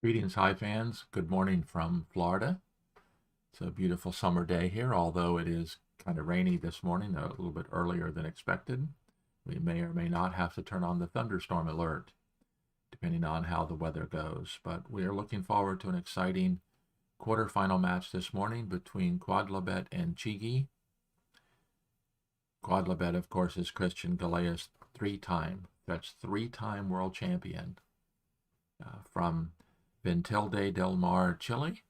Greetings, Hive fans. Good morning from Florida. It's a beautiful summer day here, although it is kind of rainy this morning, a little bit earlier than expected. We may or may not have to turn on the thunderstorm alert, depending on how the weather goes. But we are looking forward to an exciting quarterfinal match this morning between Quodlibet and csigeee. Quodlibet, of course, is Christian Galea's three-time world champion from Ventilde del Mar, Chile,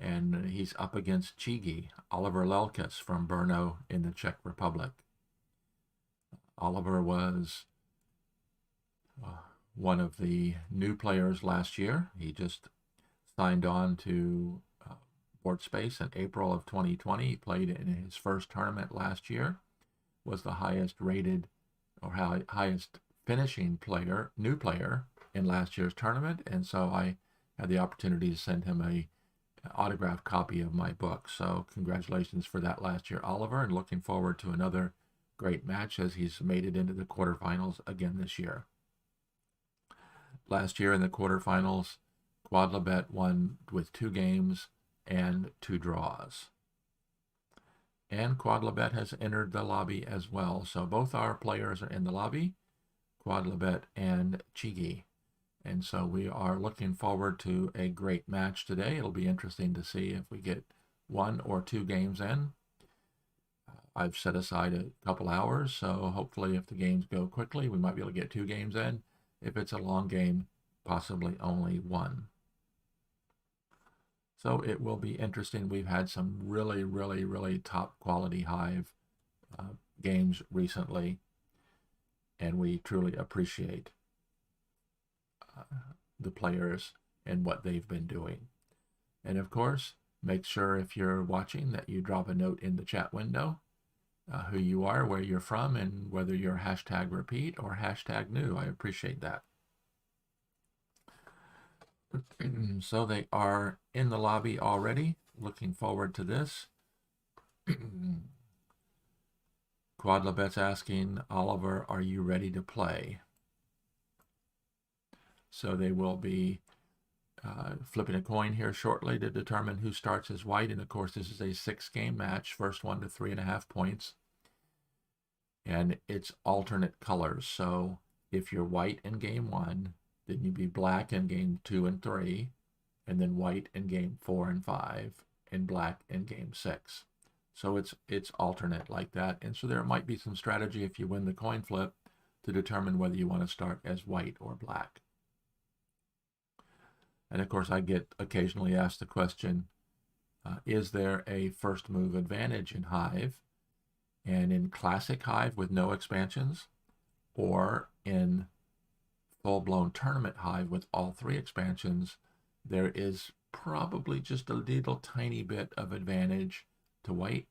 and he's up against csigeee, Oliver Lelkes from Brno in the Czech Republic. Oliver was one of the new players last year. He just signed on to Board Space in April of 2020. He played in his first tournament last year, was the highest rated or highest finishing player, new player in last year's tournament, and so I had the opportunity to send him a autographed copy of my book. So congratulations for that last year, Oliver, and looking forward to another great match as he's made it into the quarterfinals again this year. Last year in the quarterfinals, Quodlibet won with 2 games and 2 draws. And Quodlibet has entered the lobby as well. So both our players are in the lobby, Quodlibet and csigeee. And so we are looking forward to a great match today. It'll be interesting to see if we get 1 or 2 games in. I've set aside a couple hours, so hopefully if the games go quickly, we might be able to get 2 games in. If it's a long game, possibly only 1. So it will be interesting. We've had some really top quality Hive games recently, and we truly appreciate the players and what they've been doing. And of course, make sure if you're watching that you drop a note in the chat window, who you are, where you're from, and whether you're hashtag repeat or hashtag new. I appreciate that. So they are in the lobby already. Looking forward to this. Quodlibet's asking, Oliver, are you ready to play? So they will be flipping a coin here shortly to determine who starts as white. And of course, this is a 6-game match, first one to 3.5 points. And it's alternate colors. So if you're white in game 1, then you'd be black in game 2 and 3, and then white in game 4 and 5, and black in game 6. So it's alternate like that. And so there might be some strategy if you win the coin flip to determine whether you want to start as white or black. And of course, I get occasionally asked the question, is there a first move advantage in Hive? And in classic Hive with no expansions, or in full-blown tournament Hive with all 3 expansions, there is probably just a little tiny bit of advantage to white.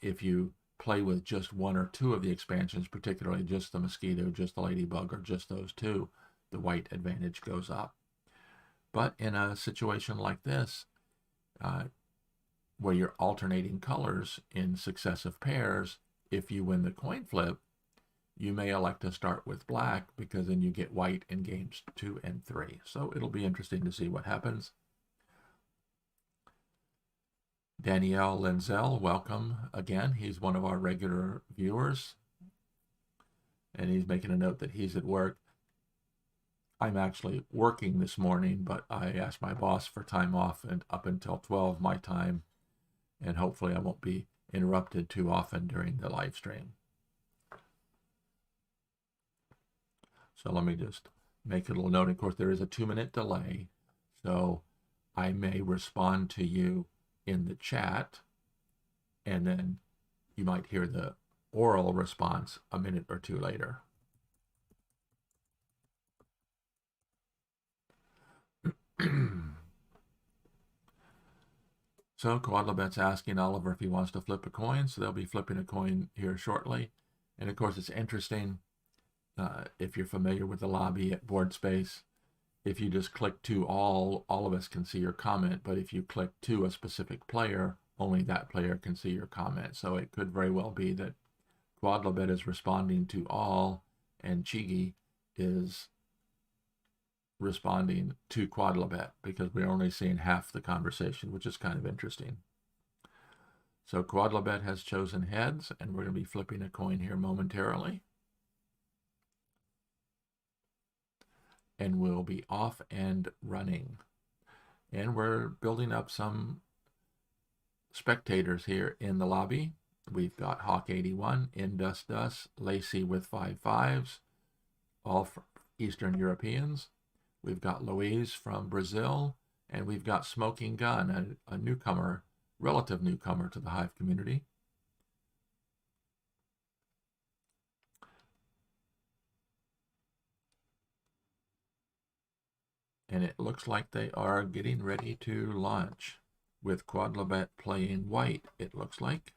If you play with just 1 or 2 of the expansions, particularly just the mosquito, just the ladybug, or just those 2, the white advantage goes up. But in a situation like this, where you're alternating colors in successive pairs, if you win the coin flip, you may elect to start with black because then you get white in games 2 and 3. So it'll be interesting to see what happens. Danielle Lenzel, welcome again. He's one of our regular viewers, and he's making a note that he's at work. I'm actually working this morning, but I asked my boss for time off and up until 12 my time, and hopefully I won't be interrupted too often during the live stream. So let me just make a little note. Of course, there is a 2-minute delay, so I may respond to you in the chat, and then you might hear the oral response a minute or 2 later. So Quodlibet's asking Oliver if he wants to flip a coin, so they'll be flipping a coin here shortly. And of course, it's interesting, if you're familiar with the lobby at Board Space, if you just click to all of us can see your comment, but if you click to a specific player, only that player can see your comment. So it could very well be that Quodlibet is responding to all, and csigeee is responding to Quodlibet because we're only seeing half the conversation, which is kind of interesting. So Quodlibet has chosen heads, and we're going to be flipping a coin here momentarily. And we'll be off and running. And we're building up some spectators here in the lobby. We've got Hawk81, Indus Dust, Lacey with 5/5s, all Eastern Europeans. We've got Louise from Brazil, and we've got Smoking Gun, a newcomer, relative newcomer to the Hive community. And it looks like they are getting ready to launch with Quodlibet playing white, it looks like.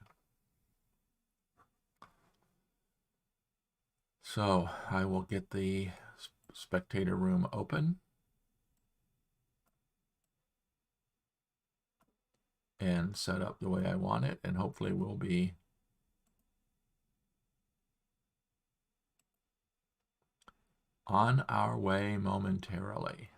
So I will get the spectator room open and set up the way I want it, and hopefully we'll be on our way momentarily.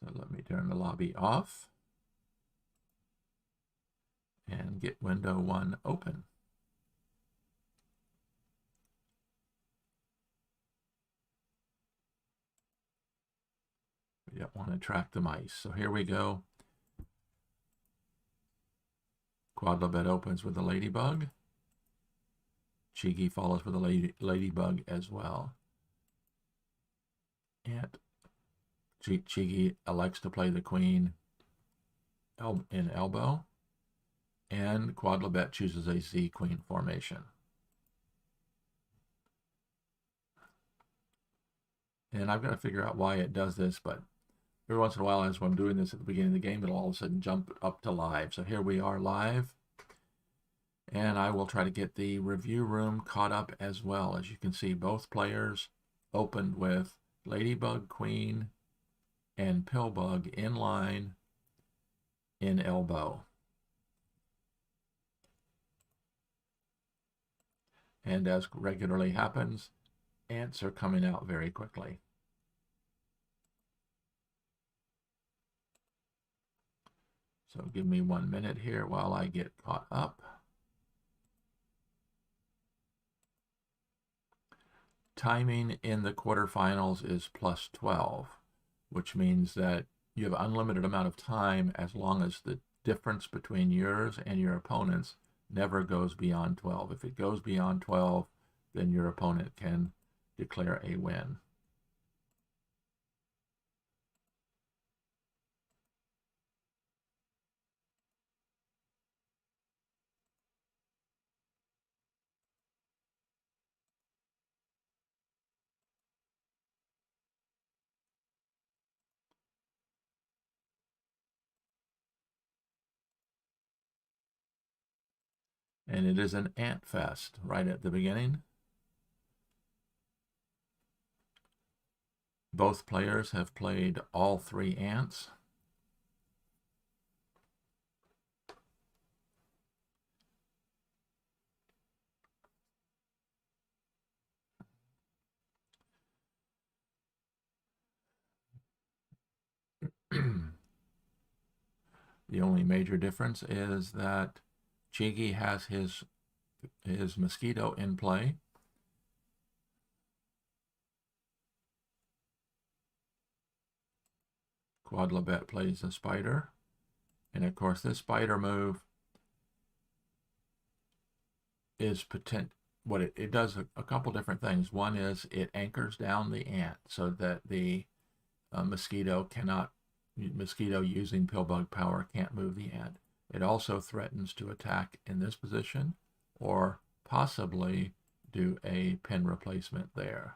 So let me turn the lobby off and get window 1 open. We don't want to track the mice. So here we go. Quodlibet opens with a ladybug. csigeee follows with a ladybug as well. And csigeee elects to play the queen in elbow. And Quodlibet chooses a Z queen formation. And I've got to figure out why it does this, but every once in a while, as I'm doing this at the beginning of the game, it'll all of a sudden jump up to live. So here we are live. And I will try to get the review room caught up as well. As you can see, both players opened with Ladybug, Queen, and Pillbug in line in elbow. And as regularly happens, ants are coming out very quickly. So give me 1 minute here while I get caught up. Timing in the quarterfinals is +12, which means that you have unlimited amount of time as long as the difference between yours and your opponent's never goes beyond 12. If it goes beyond 12, then your opponent can declare a win. And it is an ant fest right at the beginning. Both players have played all 3 ants. The only major difference is that csigeee has his mosquito in play. Quodlibet plays a spider. And of course, this spider move is what it does a couple different things. One is it anchors down the ant so that the mosquito using pillbug power can't move the ant. It also threatens to attack in this position or possibly do a pin replacement there.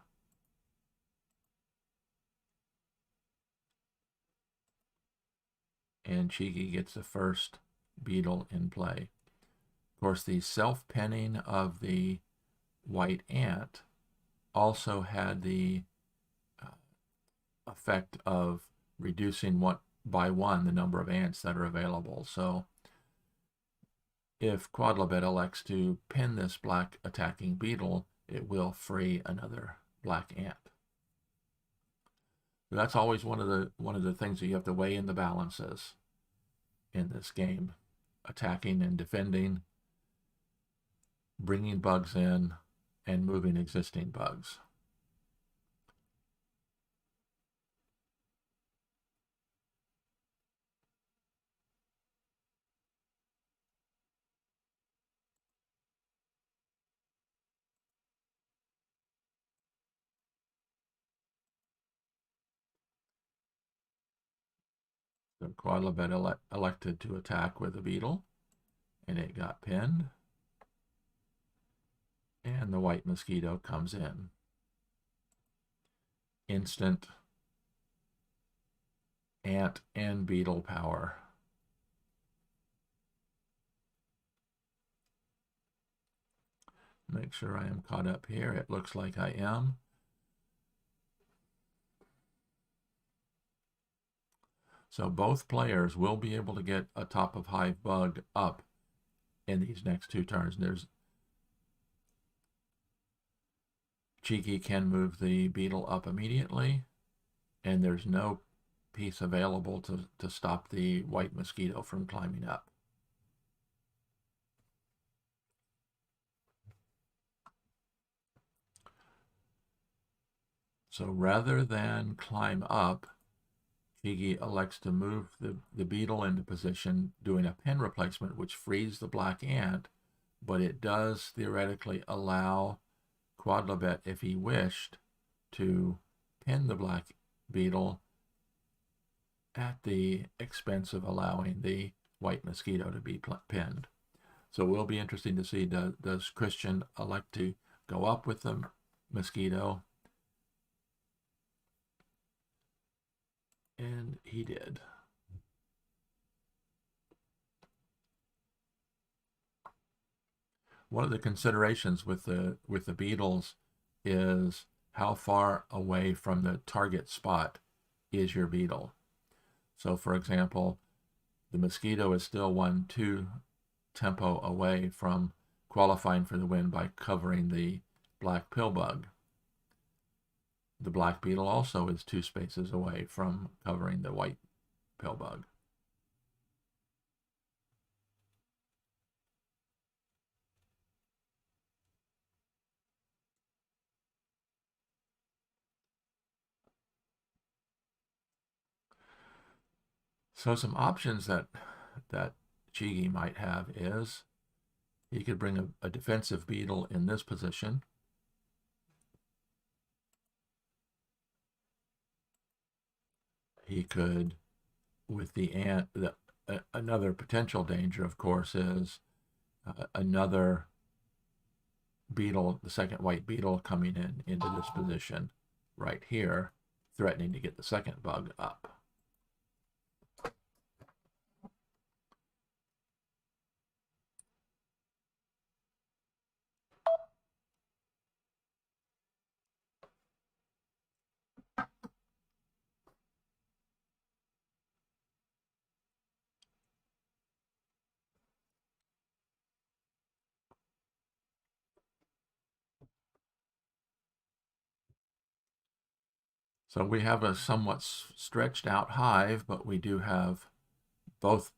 And csigeee gets the first beetle in play. Of course, the self-penning of the white ant also had the effect of reducing by one the number of ants that are available. So if Quodlibet elects to pin this black attacking beetle, it will free another black ant. That's always one of the things that you have to weigh in the balances in this game: attacking and defending, bringing bugs in, and moving existing bugs. So Quodlibet elected to attack with a beetle, and it got pinned, and the white mosquito comes in. Instant ant and beetle power. Make sure I am caught up here. It looks like I am. So both players will be able to get a top of hive bug up in these next two turns. csigeee can move the beetle up immediately, and there's no piece available to stop the white mosquito from climbing up. So rather than climb up, csigeee elects to move the beetle into position, doing a pin replacement, which frees the black ant, but it does theoretically allow Quodlibet, if he wished, to pin the black beetle at the expense of allowing the white mosquito to be pinned. So it will be interesting to see, does Christian elect to go up with the mosquito? And he did. One of the considerations with the beetles is how far away from the target spot is your beetle. So for example, the mosquito is still 1-2 tempo away from qualifying for the win by covering the black pill bug. The black beetle also is 2 spaces away from covering the white pill bug. So some options that csigeee might have is he could bring a defensive beetle in this position. He could, with the ant, another potential danger, of course, is another beetle, the second white beetle, coming into this position right here, threatening to get the second bug up. So we have a somewhat stretched out hive, but we do have both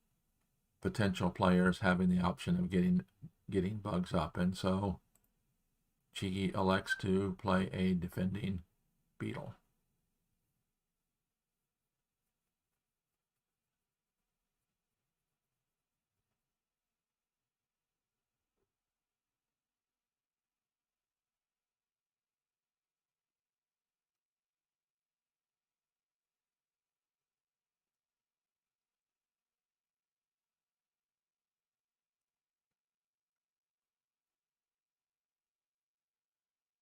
potential players having the option of getting bugs up. And so csigeee elects to play a defending beetle.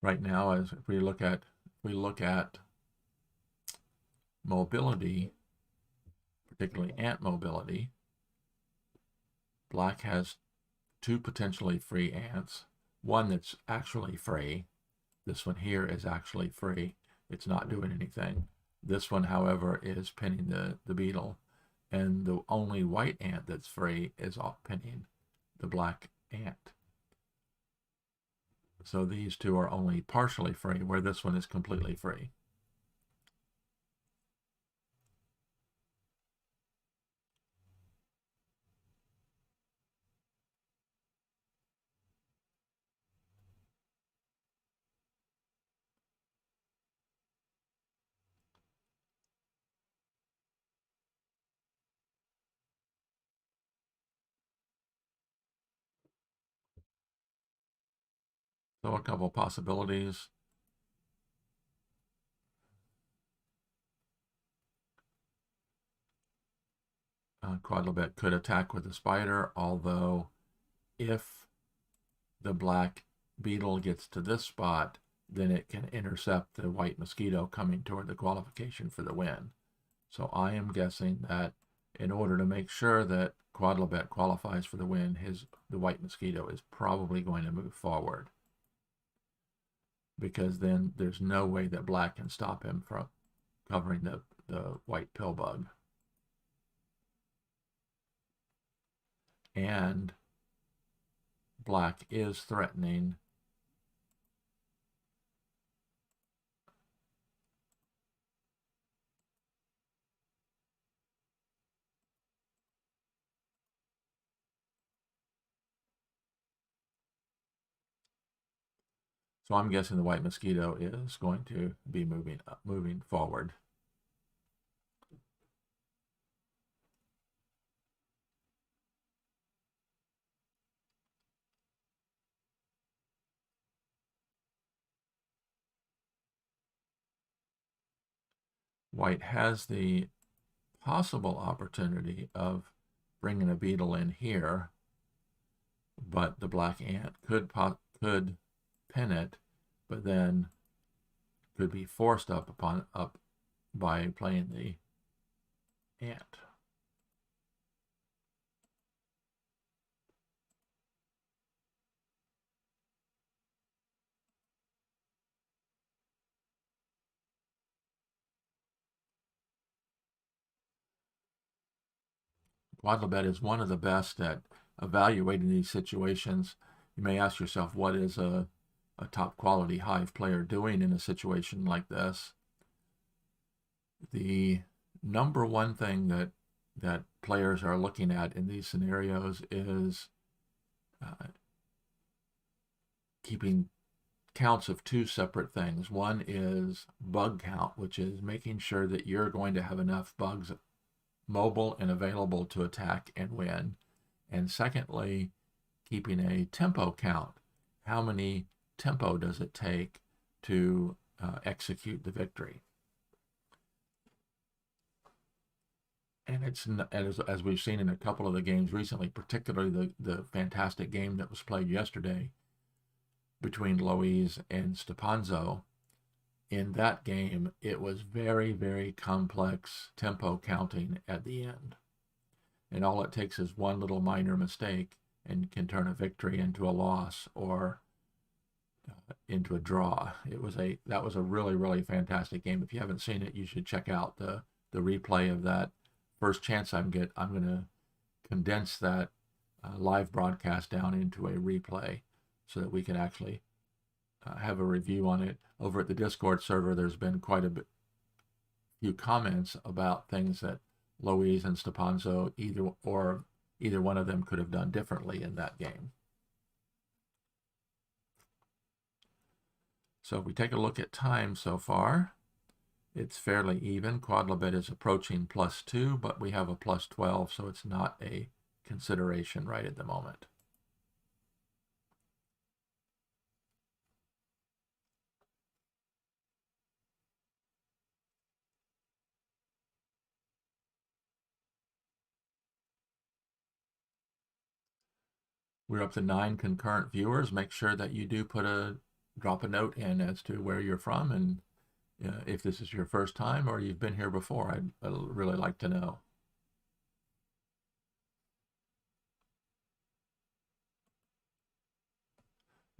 Right now, as if we look at mobility, particularly ant mobility, black has 2 potentially free ants. one that's actually free. This one here is actually free. It's not doing anything. This one, however, is pinning the beetle. And the only white ant that's free is off pinning the black ant. So these two are only partially free, where this one is completely free. So a couple possibilities. Quodlibet could attack with the spider, although if the black beetle gets to this spot, then it can intercept the white mosquito coming toward the qualification for the win. So I am guessing that in order to make sure that Quodlibet qualifies for the win, the white mosquito is probably going to move forward, because then there's no way that black can stop him from covering the white pill bug. And black is threatening so I'm guessing the white mosquito is going to be moving forward. White has the possible opportunity of bringing a beetle in here, but the black ant could pin it, but then could be forced up by playing the ant. Quodlibet is one of the best at evaluating these situations. You may ask yourself, what is a top quality Hive player doing in a situation like this? The number one thing that players are looking at in these scenarios is keeping counts of two separate things. One is bug count, which is making sure that you're going to have enough bugs mobile and available to attack and win. And secondly, keeping a tempo count. How many tempo does it take to execute the victory? And it's as we've seen in a couple of the games recently, particularly the fantastic game that was played yesterday between Lois and Stepanzo. In that game, it was very, very complex tempo counting at the end. And all it takes is one little minor mistake and can turn a victory into a loss or into a draw. That was a really, really fantastic game. If you haven't seen it, you should check out the replay of that. First chance I'm going to condense that live broadcast down into a replay so that we can actually have a review on it. Over at the Discord server, there's been quite a few comments about things that Lois and Stepanzo either one of them could have done differently in that game. So if we take a look at time so far, it's fairly even. Quodlibet is approaching +2, but we have a +12, so it's not a consideration right at the moment. We're up to 9 concurrent viewers. Make sure that you do drop a note in as to where you're from, and if this is your first time or you've been here before. I'd really like to know.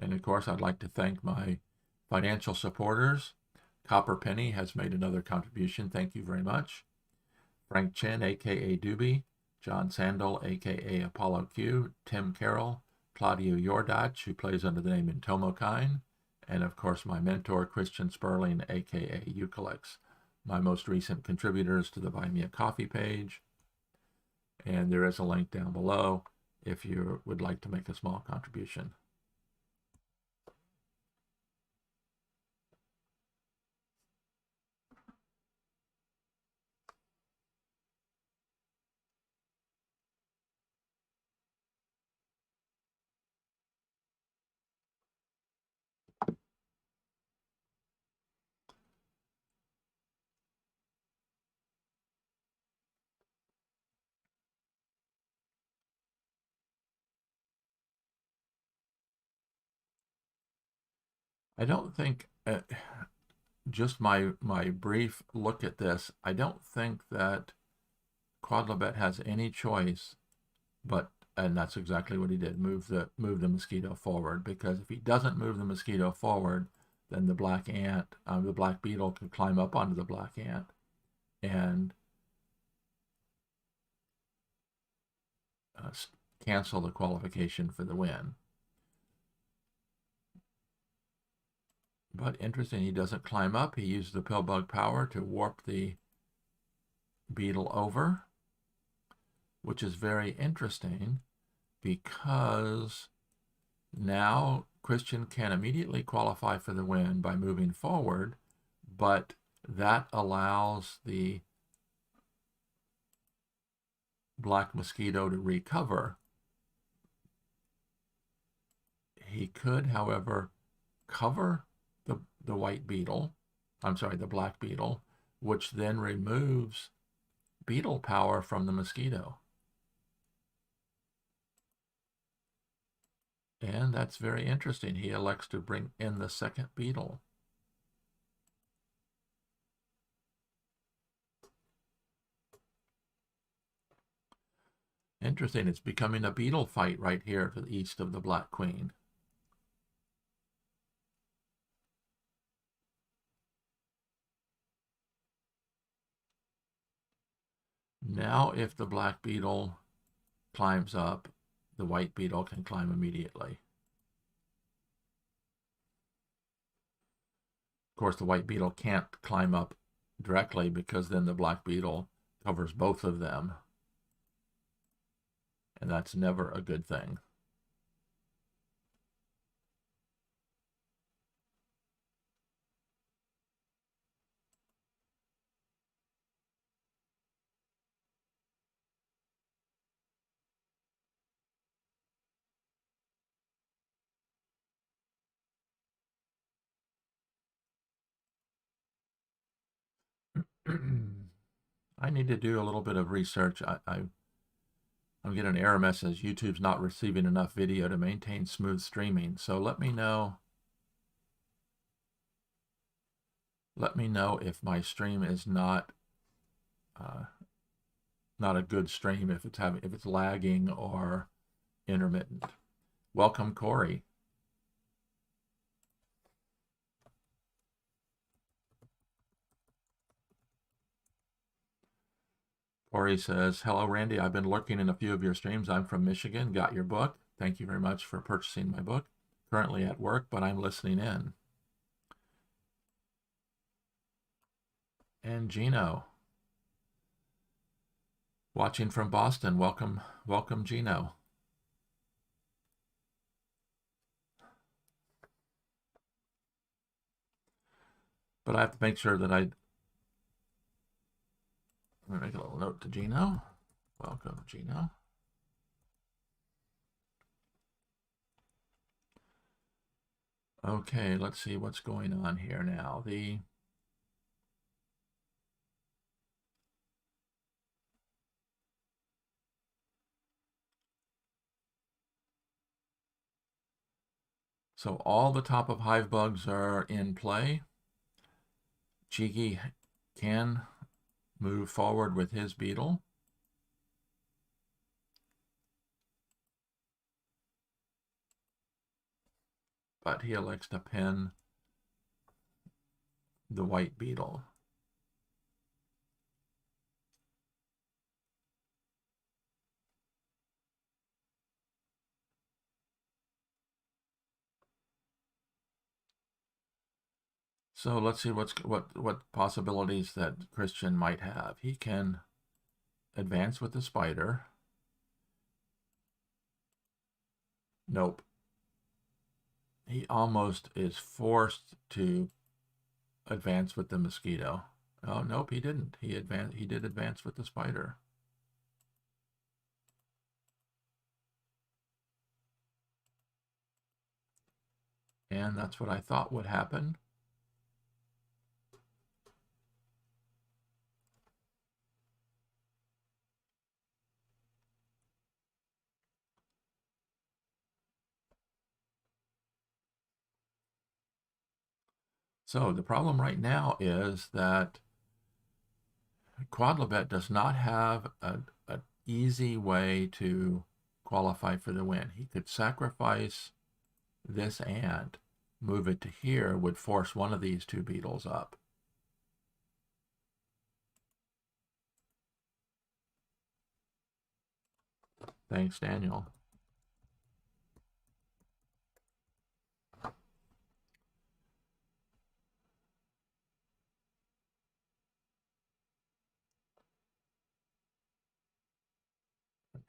And of course, I'd like to thank my financial supporters. Copper Penny has made another contribution. Thank you very much. Frank Chen, aka Doobie, John Sandel, aka Apollo Q, Tim Carroll, Claudio Yordach, who plays under the name Intomokine, and of course my mentor, Christian Sperling, aka Eucalyx, my most recent contributors to the Buy Me a Coffee page. And there is a link down below if you would like to make a small contribution. I don't think, just my brief look at this, I don't think that Quodlibet has any choice but, and that's exactly what he did, move the mosquito forward, because if he doesn't move the mosquito forward, then the black ant, the black beetle could climb up onto the black ant and cancel the qualification for the win. But interesting, he doesn't climb up. He used the pill bug power to warp the beetle over, which is very interesting because now Christian can immediately qualify for the win by moving forward, but that allows the black mosquito to recover. He could, however, cover the white beetle, the black beetle, which then removes beetle power from the mosquito. And that's very interesting. He elects to bring in the second beetle. Interesting. It's becoming a beetle fight right here to the east of the Black Queen. Now, if the black beetle climbs up, the white beetle can climb immediately. Of course, the white beetle can't climb up directly because then the black beetle covers both of them. And that's never a good thing. I need to do a little bit of research. I'm getting an error message. YouTube's not receiving enough video to maintain smooth streaming. So let me know. Let me know if my stream is not a good stream, if it's lagging or intermittent. Welcome, Corey. Corey says, hello, Randy. I've been lurking in a few of your streams. I'm from Michigan. Got your book. Thank you very much for purchasing my book. Currently at work, but I'm listening in. And Gino, watching from Boston. Welcome, welcome, Gino. But I have to make sure that let me make a little note to Gino. Welcome, Gino. Okay, let's see what's going on here now. So all the top of Hive bugs are in play. csigeee can move forward with his beetle. but he elects to pin the white beetle. So let's see what possibilities that Christian might have. He can advance with the spider. Nope. He almost is forced to advance with the mosquito. Oh, nope, he didn't. He did advance with the spider. And that's what I thought would happen. So the problem right now is that Quodlibet does not have an easy way to qualify for the win. He could sacrifice this ant, move it to here, would force one of these two beetles up. Thanks, Daniel.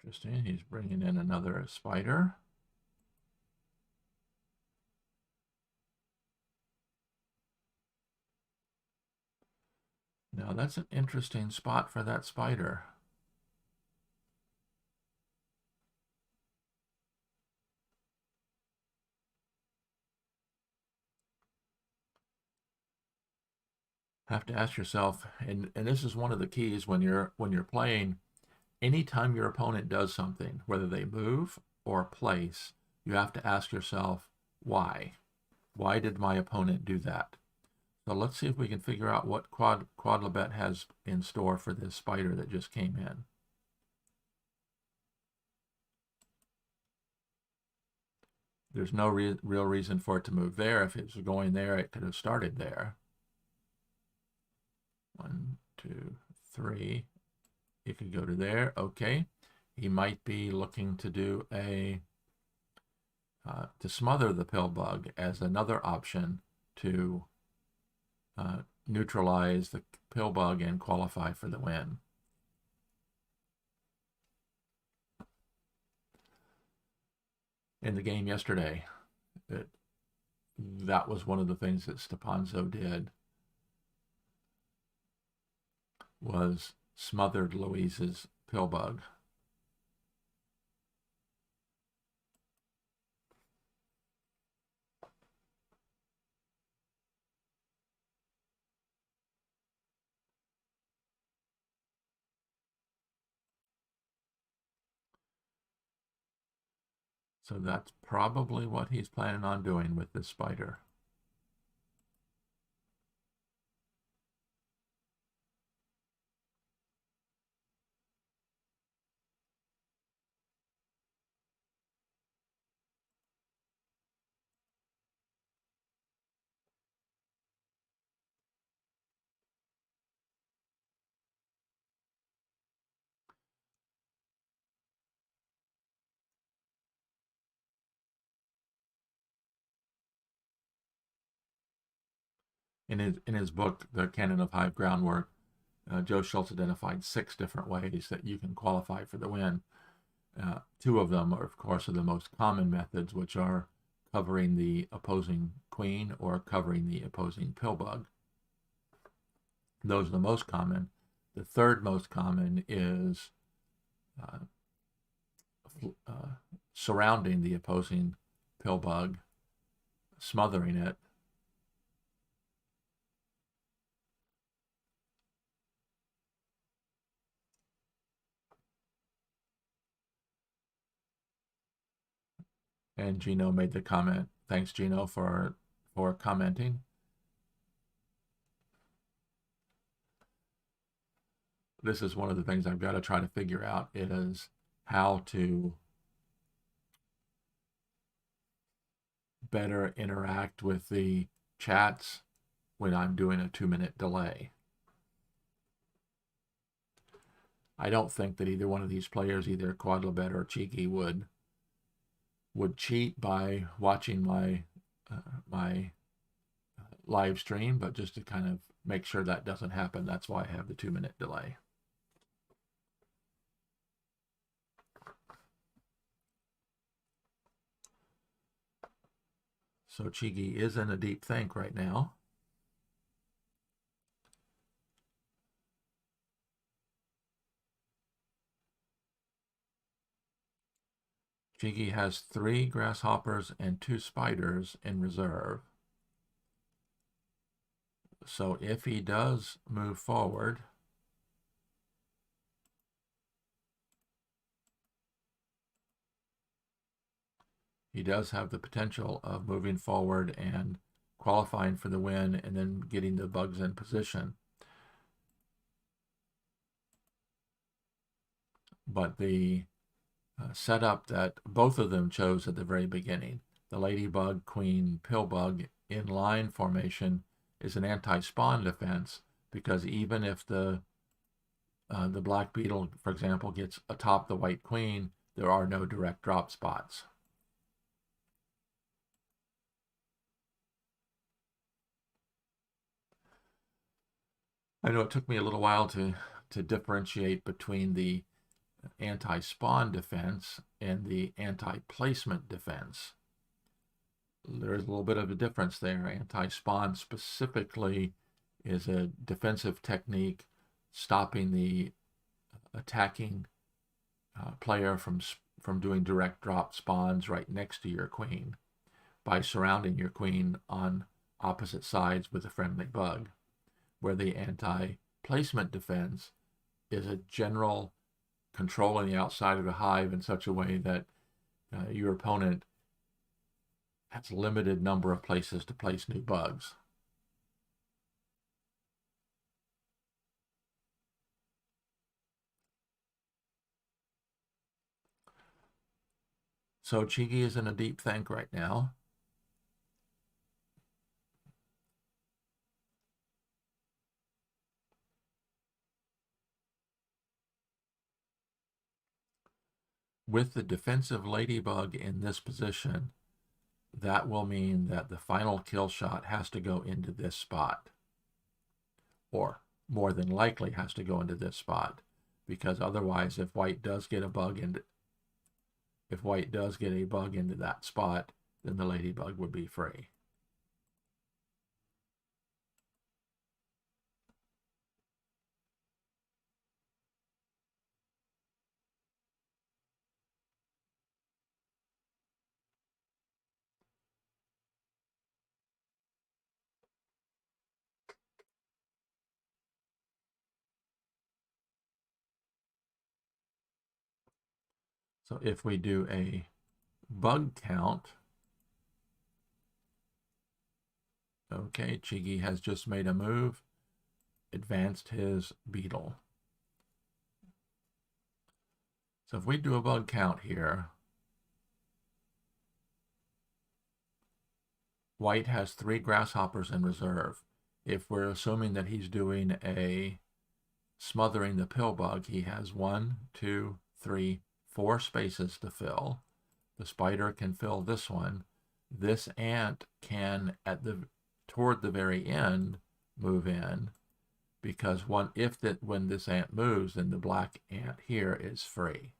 Interesting. He's bringing in another spider. Now that's an interesting spot for that spider. Have to ask yourself, and this is one of the keys when you're playing, anytime your opponent does something, whether they move or place, you have to ask yourself, why? Why did my opponent do that? So let's see if we can figure out what Quodlibet has in store for this spider that just came in. There's no real reason for it to move there. If it was going there, it could have started there. 1, 2, 3. It could go to there. Okay. He might be looking to do to smother the pill bug as another option to neutralize the pill bug and qualify for the win. In the game yesterday, that was one of the things that Stepanzo did, was smothered Louise's pill bug. So that's probably what he's planning on doing with this spider. In his book, The Canon of Hive Groundwork, Joe Schultz identified 6 different ways that you can qualify for the win. 2 of them, are, of course, are the most common methods, which are covering the opposing queen or covering the opposing pill bug. Those are the most common. The third most common is surrounding the opposing pill bug, smothering it, and Gino made the comment. Thanks, Gino, for commenting. This is one of the things I've got to try to figure out, is how to better interact with the chats when I'm doing a 2-minute delay. I don't think that either one of these players, either Quodlibet or csigeee, would cheat by watching my live stream, but just to kind of make sure that doesn't happen, that's why I have the 2-minute delay. So csigeee is in a deep think right now. csigeee has 3 grasshoppers and 2 spiders in reserve. So if he does move forward, he does have the potential of moving forward and qualifying for the win and then getting the bugs in position. But the setup that both of them chose at the very beginning, the ladybug, queen, pillbug in line formation, is an anti-spawn defense, because even if the black beetle, for example, gets atop the white queen, there are no direct drop spots. I know it took me a little while to differentiate between the anti-spawn defense and the anti-placement defense. There's a little bit of a difference there. Anti-spawn specifically is a defensive technique stopping the attacking player from doing direct drop spawns right next to your queen by surrounding your queen on opposite sides with a friendly bug, where the anti-placement defense is a general controlling the outside of the hive in such a way that your opponent has a limited number of places to place new bugs. So csigeee is in a deep think right now. With the defensive ladybug in this position, that will mean that the final kill shot has to go into this spot, or more than likely has to go into this spot, because otherwise, if white does get a bug into that spot, then the ladybug would be free. So if we do a bug count, okay, csigeee has just made a move, advanced his beetle. So if we do a bug count here, white has 3 grasshoppers in reserve. If we're assuming that he's doing a smothering the pill bug, he has 1, 2, 3, 4 spaces to fill. The spider can fill this one. This ant can, toward the very end, move in, because when this ant moves, then the black ant here is free.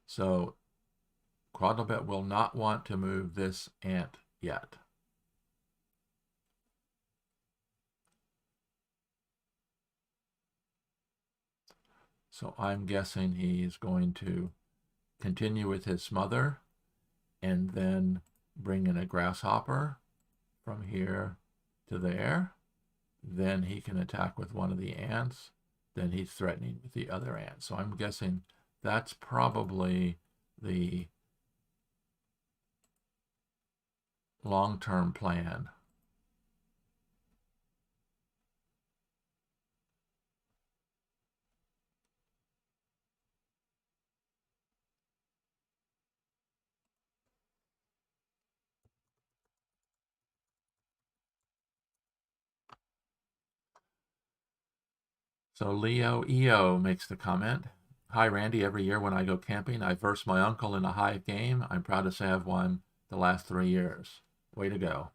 So Quodlibet will not want to move this ant yet. So I'm guessing he's going to continue with his smother and then bring in a grasshopper from here to there. Then he can attack with one of the ants. Then he's threatening with the other ant. So I'm guessing that's probably the long-term plan. So Leo EO makes the comment. Hi, Randy. Every year when I go camping, I verse my uncle in a Hive game. I'm proud to say I've won the last 3 years. Way to go.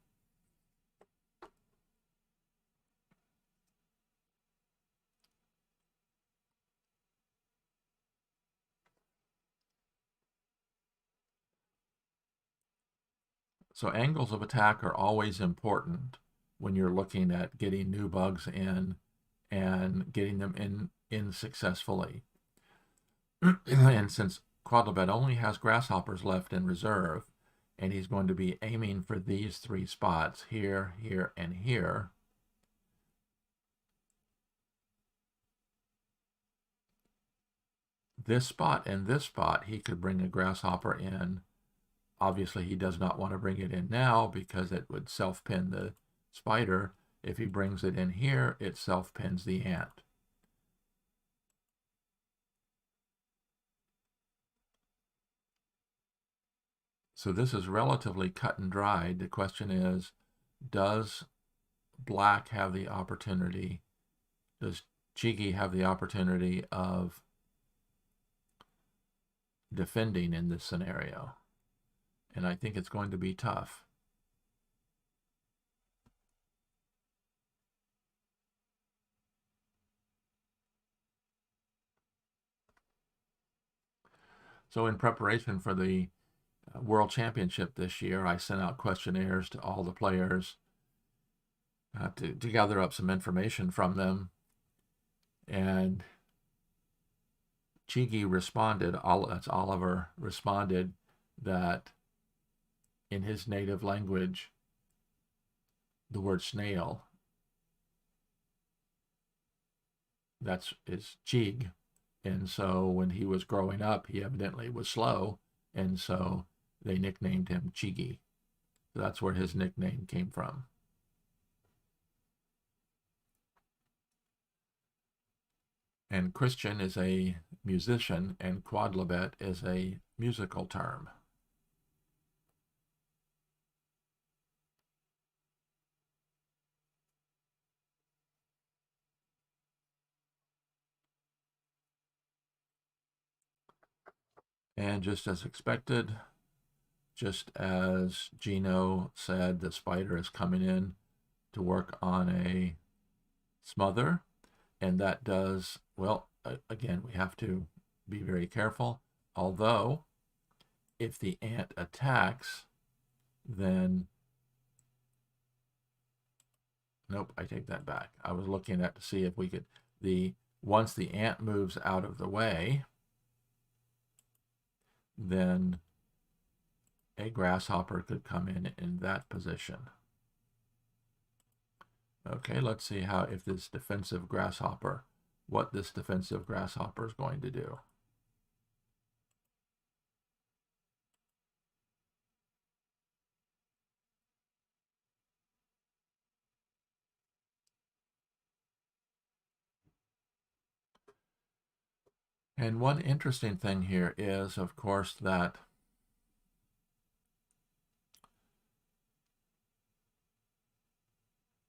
So angles of attack are always important when you're looking at getting new bugs in and getting them in successfully. And since Quodlibet only has grasshoppers left in reserve, and he's going to be aiming for these 3 spots here, here, and here, this spot and this spot, he could bring a grasshopper in. Obviously, he does not want to bring it in now because it would self-pin the spider. If he brings it in here, it self-pins the ant. So this is relatively cut and dried. The question is, does black have the opportunity, does csigeee have the opportunity of defending in this scenario? And I think it's going to be tough. So in preparation for the World Championship this year, I sent out questionnaires to all the players to gather up some information from them. And csigeee responded, that's Oliver, responded that in his native language, the word snail, is chig. And so when he was growing up, he evidently was slow. And so they nicknamed him csigeee. So that's where his nickname came from. And Christian is a musician, and Quodlibet is a musical term. And just as expected, just as Gino said, the spider is coming in to work on a smother. And that does, well, again, we have to be very careful. Although, if the ant attacks, then, nope, I take that back. I was looking at to see if we could, once the ant moves out of the way, then a grasshopper could come in that position. Okay, let's see if this defensive grasshopper, what this defensive grasshopper is going to do. And one interesting thing here is, of course, that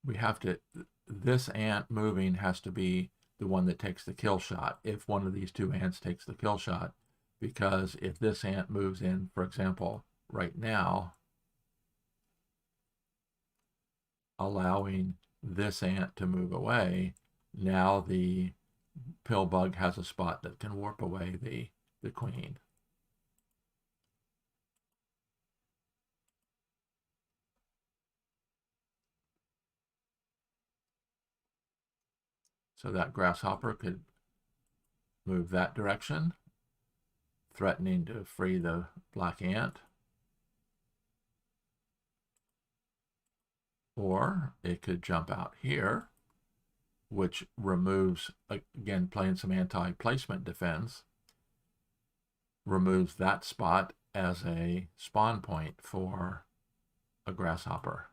we have to, this ant moving has to be the one that takes the kill shot, if one of these 2 ants takes the kill shot, because if this ant moves in, for example, right now, allowing this ant to move away, now the pill bug has a spot that can warp away the queen. So that grasshopper could move that direction, threatening to free the black ant. Or it could jump out here, which removes, again, playing some anti-placement defense, removes that spot as a spawn point for a grasshopper.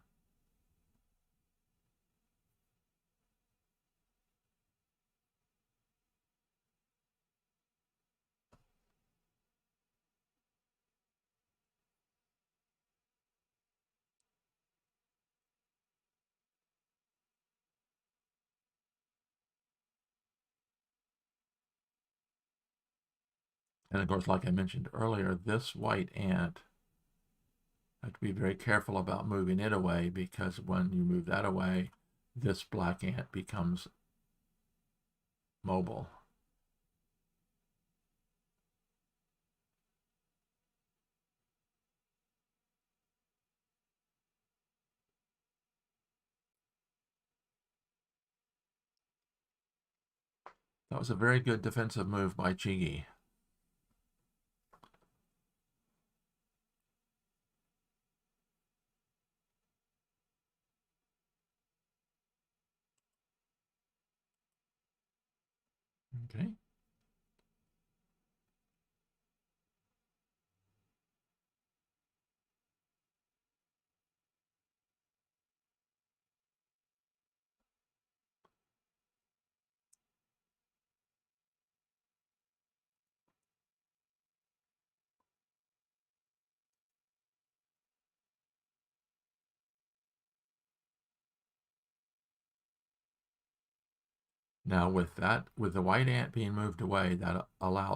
And of course, like I mentioned earlier, this white ant, I have to be very careful about moving it away, because when you move that away, this black ant becomes mobile. That was a very good defensive move by csigeee. Okay. Now with the white ant being moved away,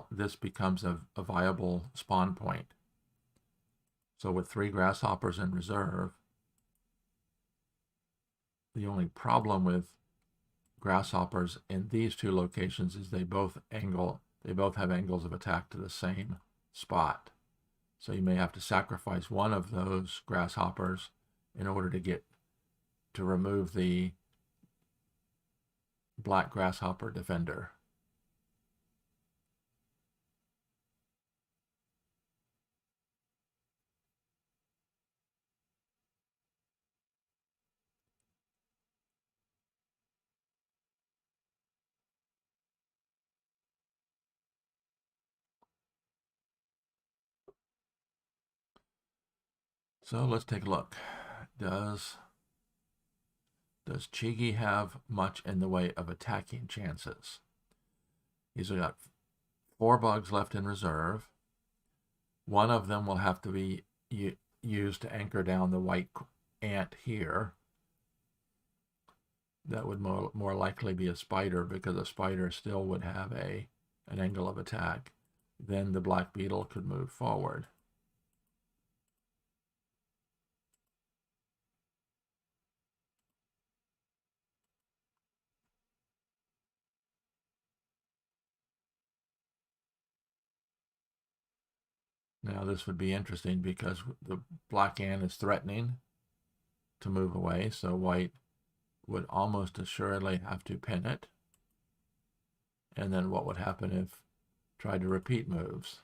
this becomes a viable spawn point. So with 3 grasshoppers in reserve, the only problem with grasshoppers in these 2 locations is they both have angles of attack to the same spot. So you may have to sacrifice one of those grasshoppers in order to remove the black grasshopper defender. So let's take a look. Does csigeee have much in the way of attacking chances? He's got 4 bugs left in reserve. One of them will have to be used to anchor down the white ant here. That would more likely be a spider, because a spider still would have an angle of attack. Then the black beetle could move forward. Now this would be interesting, because the black ant is threatening to move away, so white would almost assuredly have to pin it. And then what would happen if tried to repeat moves?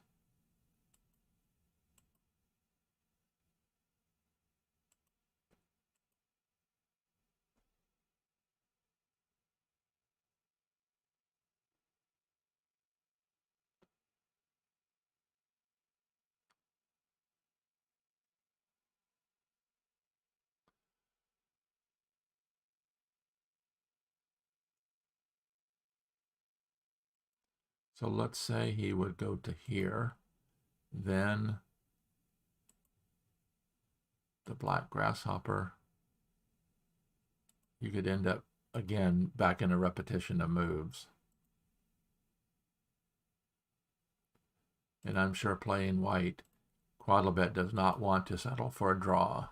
So let's say he would go to here, then the black grasshopper, you could end up again back in a repetition of moves. And I'm sure playing white, Quodlibet does not want to settle for a draw.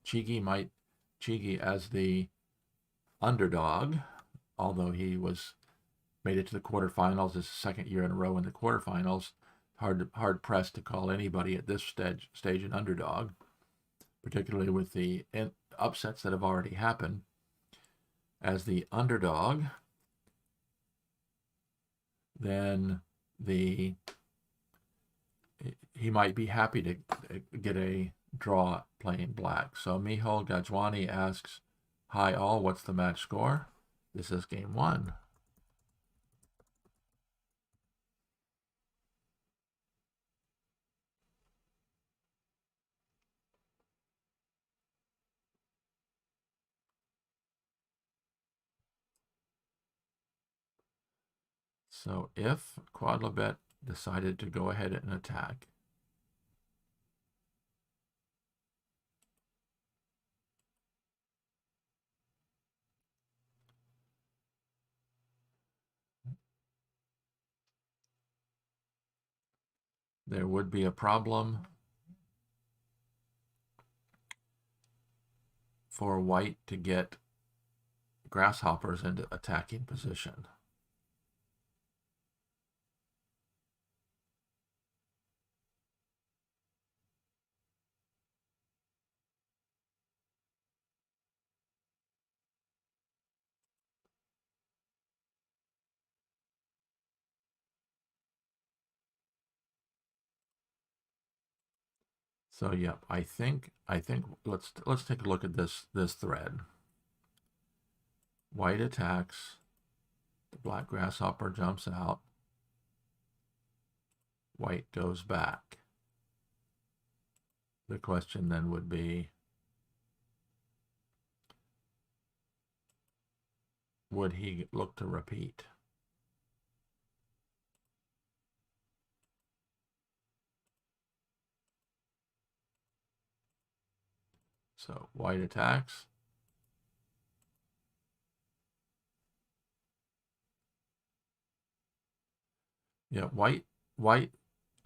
csigeee as the underdog, although he made it to the quarterfinals his 2nd year in a row in the quarterfinals, hard pressed to call anybody at this stage an underdog, particularly with the upsets that have already happened. As the underdog, then he might be happy to get a draw playing black. So Miho Gajwani asks, "Hi all, what's the match score?" This is game 1. So if Quodlibet decided to go ahead and attack, there would be a problem for white to get grasshoppers into attacking position. So yep, I think let's take a look at this thread. White attacks, the black grasshopper jumps out, white goes back. The question then would be, would he look to repeat? So white attacks. Yeah, white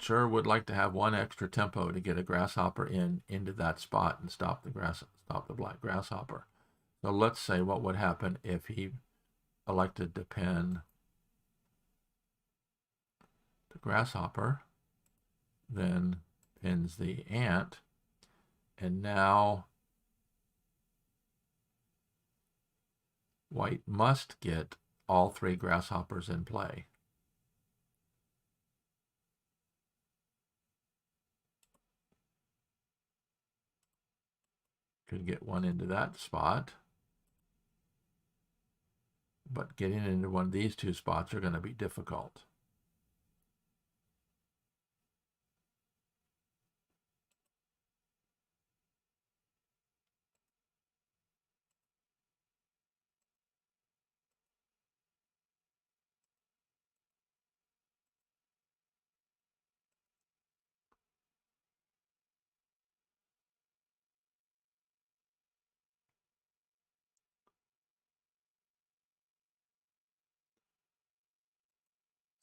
sure would like to have one extra tempo to get a grasshopper into that spot and stop the black grasshopper. So let's say what would happen if he elected to pin the grasshopper, then pins the ant, and now white must get all three grasshoppers in play. Could get one into that spot, but getting into one of these two spots are going to be difficult.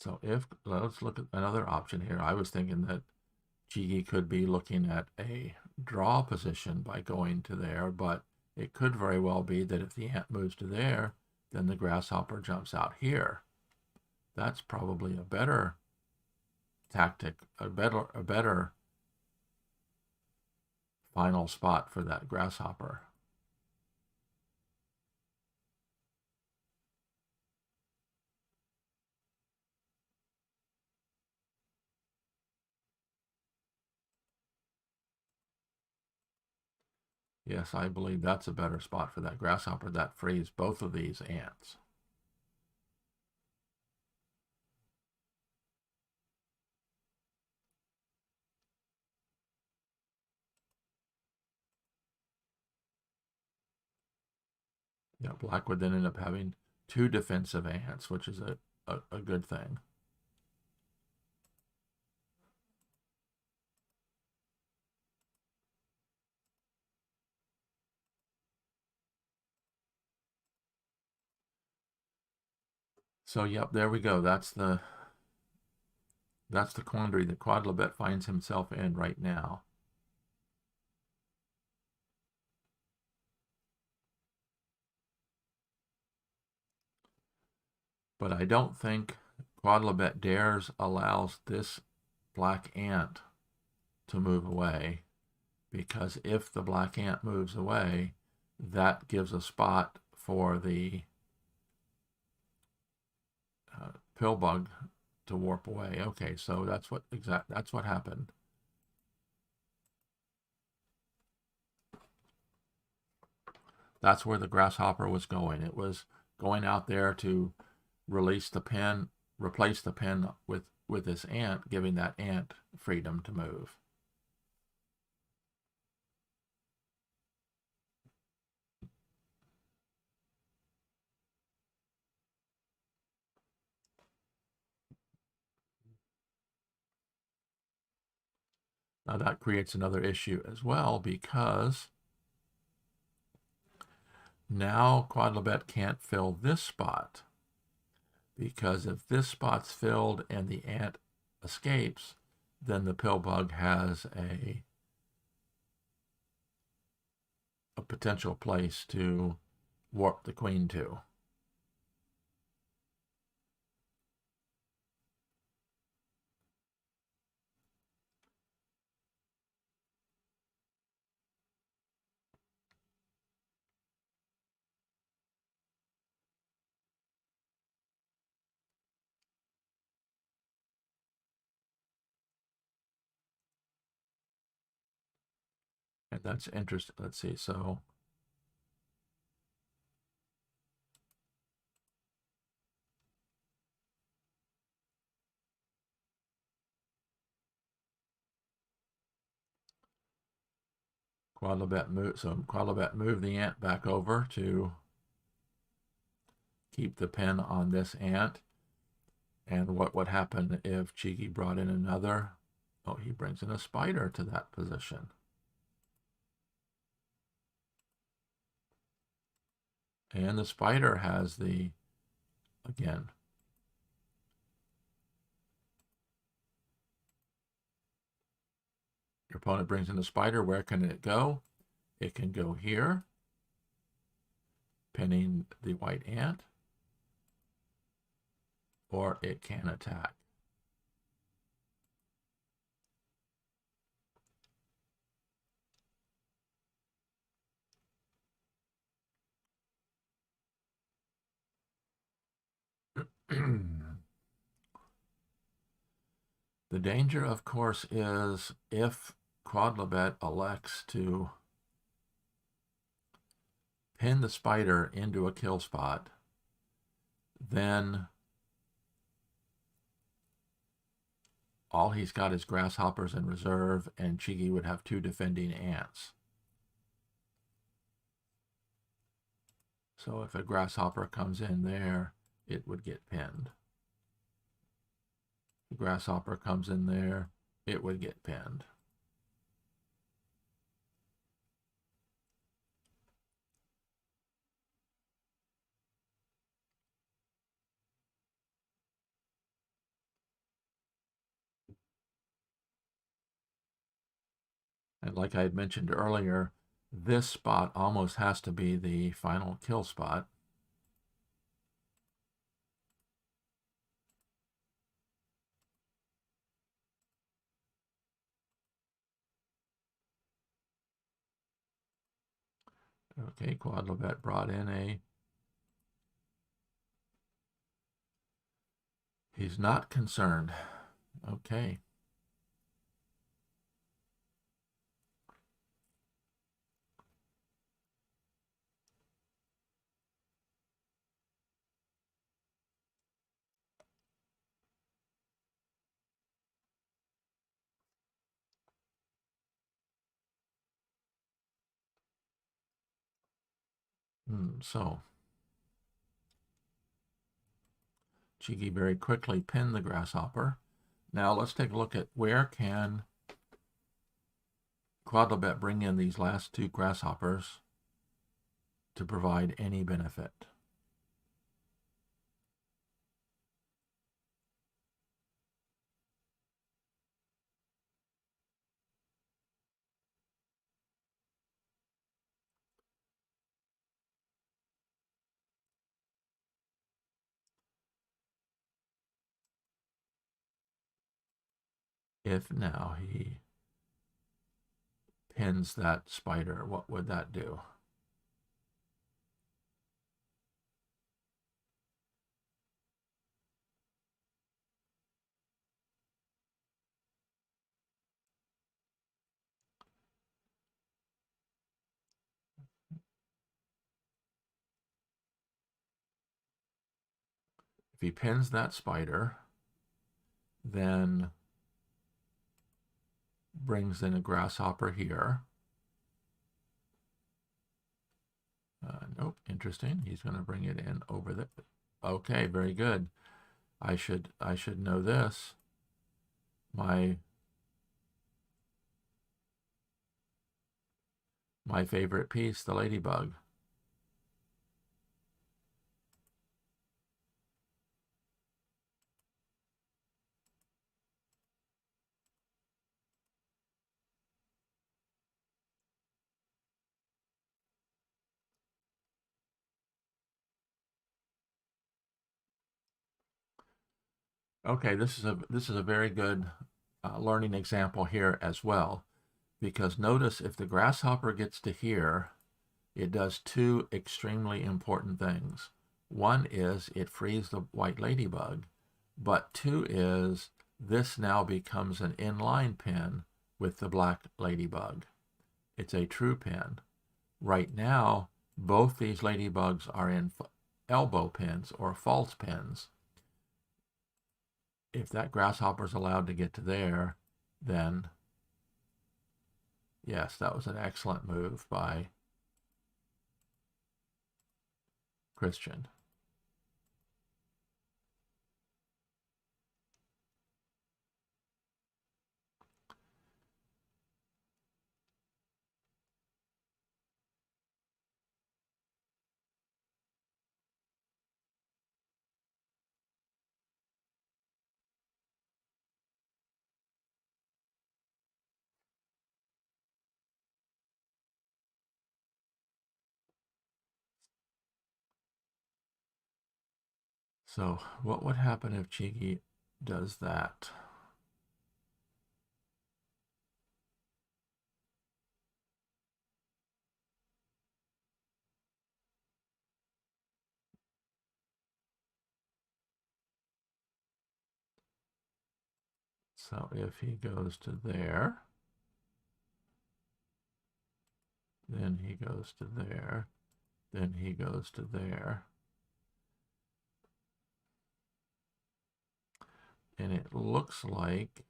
So let's look at another option here. I was thinking that csigeee could be looking at a draw position by going to there, but it could very well be that if the ant moves to there, then the grasshopper jumps out here. That's probably a better tactic, a better final spot for that grasshopper. Yes, I believe that's a better spot for that grasshopper. That frees both of these ants. Yeah, black would then end up having two defensive ants, which is a good thing. So yep, there we go. That's the quandary that Quodlibet finds himself in right now. But I don't think Quodlibet dares allows this black ant to move away, because if the black ant moves away, that gives a spot for the pill bug to warp away. Okay, so that's what happened. That's where the grasshopper was going. It was going out there to replace the pen with this ant, giving that ant freedom to move. Now that creates another issue as well, because now Quodlibet can't fill this spot, because if this spot's filled and the ant escapes, then the pill bug has a potential place to warp the queen to. And that's interesting. Let's see. So Quodlibet moved the ant back over to keep the pin on this ant. And what would happen if csigeee brought in another? Oh, he brings in a spider to that position. And the spider has the, again, your opponent brings in a spider. Where can it go? It can go here, pinning the white ant, or it can attack. The danger, of course, is if Quodlibet elects to pin the spider into a kill spot, then all he's got is grasshoppers in reserve, and csigeee would have two defending ants. So if a grasshopper comes in there, it would get pinned. The grasshopper comes in there, it would get pinned. And like I had mentioned earlier, this spot almost has to be the final kill spot. Okay, Quodlibet brought in a... He's not concerned. Okay. So csigeee very quickly pinned the grasshopper. Now let's take a look at where can Quodlibet bring in these last two grasshoppers to provide any benefit. If now he pins that spider, what would that do? If he pins that spider, then brings in a grasshopper here. Nope, interesting. He's going to bring it in over there. Okay, very good. I should know this. My favorite piece, the ladybug. Okay, this is a very good learning example here as well, because notice if the grasshopper gets to here, it does two extremely important things. One is it frees the white ladybug, but two is this now becomes an inline pin with the black ladybug. It's a true pin. Right now, both these ladybugs are in elbow pins or false pins. If that grasshopper is allowed to get to there, then yes, that was an excellent move by Christian. So what would happen if csigeee does that? So if he goes to there, then he goes to there, then he goes to there. And it looks like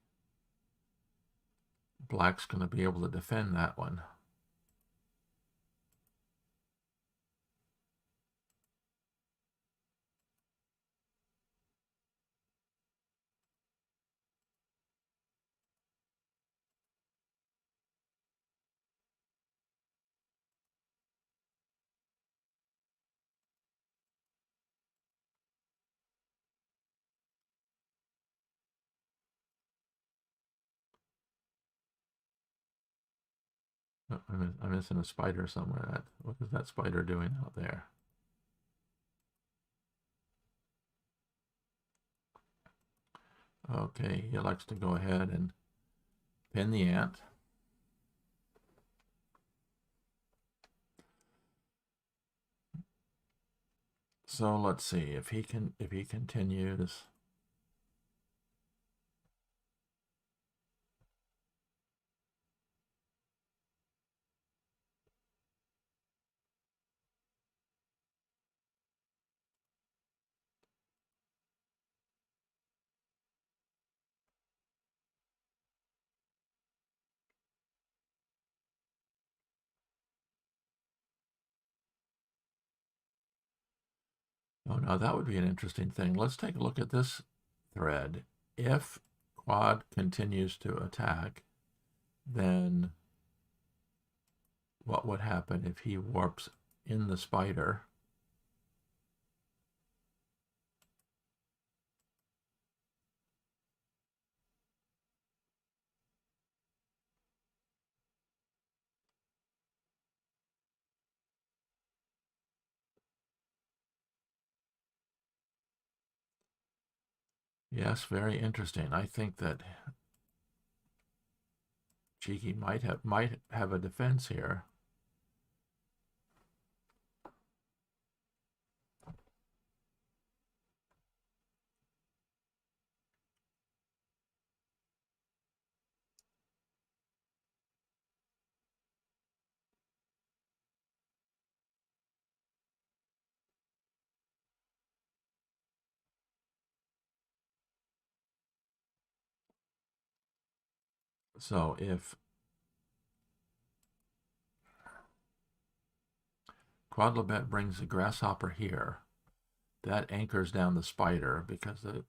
black's going to be able to defend that one. Oh, I'm missing a spider somewhere. What is that spider doing out there? Okay, he likes to go ahead and pin the ant. So let's see if he continues. Oh, now that would be an interesting thing. Let's take a look at this thread. If Quad continues to attack, then what would happen if he warps in the spider? Yes, very interesting. I think that csigeee might have a defense here. So if Quodlibet brings the grasshopper here, that anchors down the spider because the.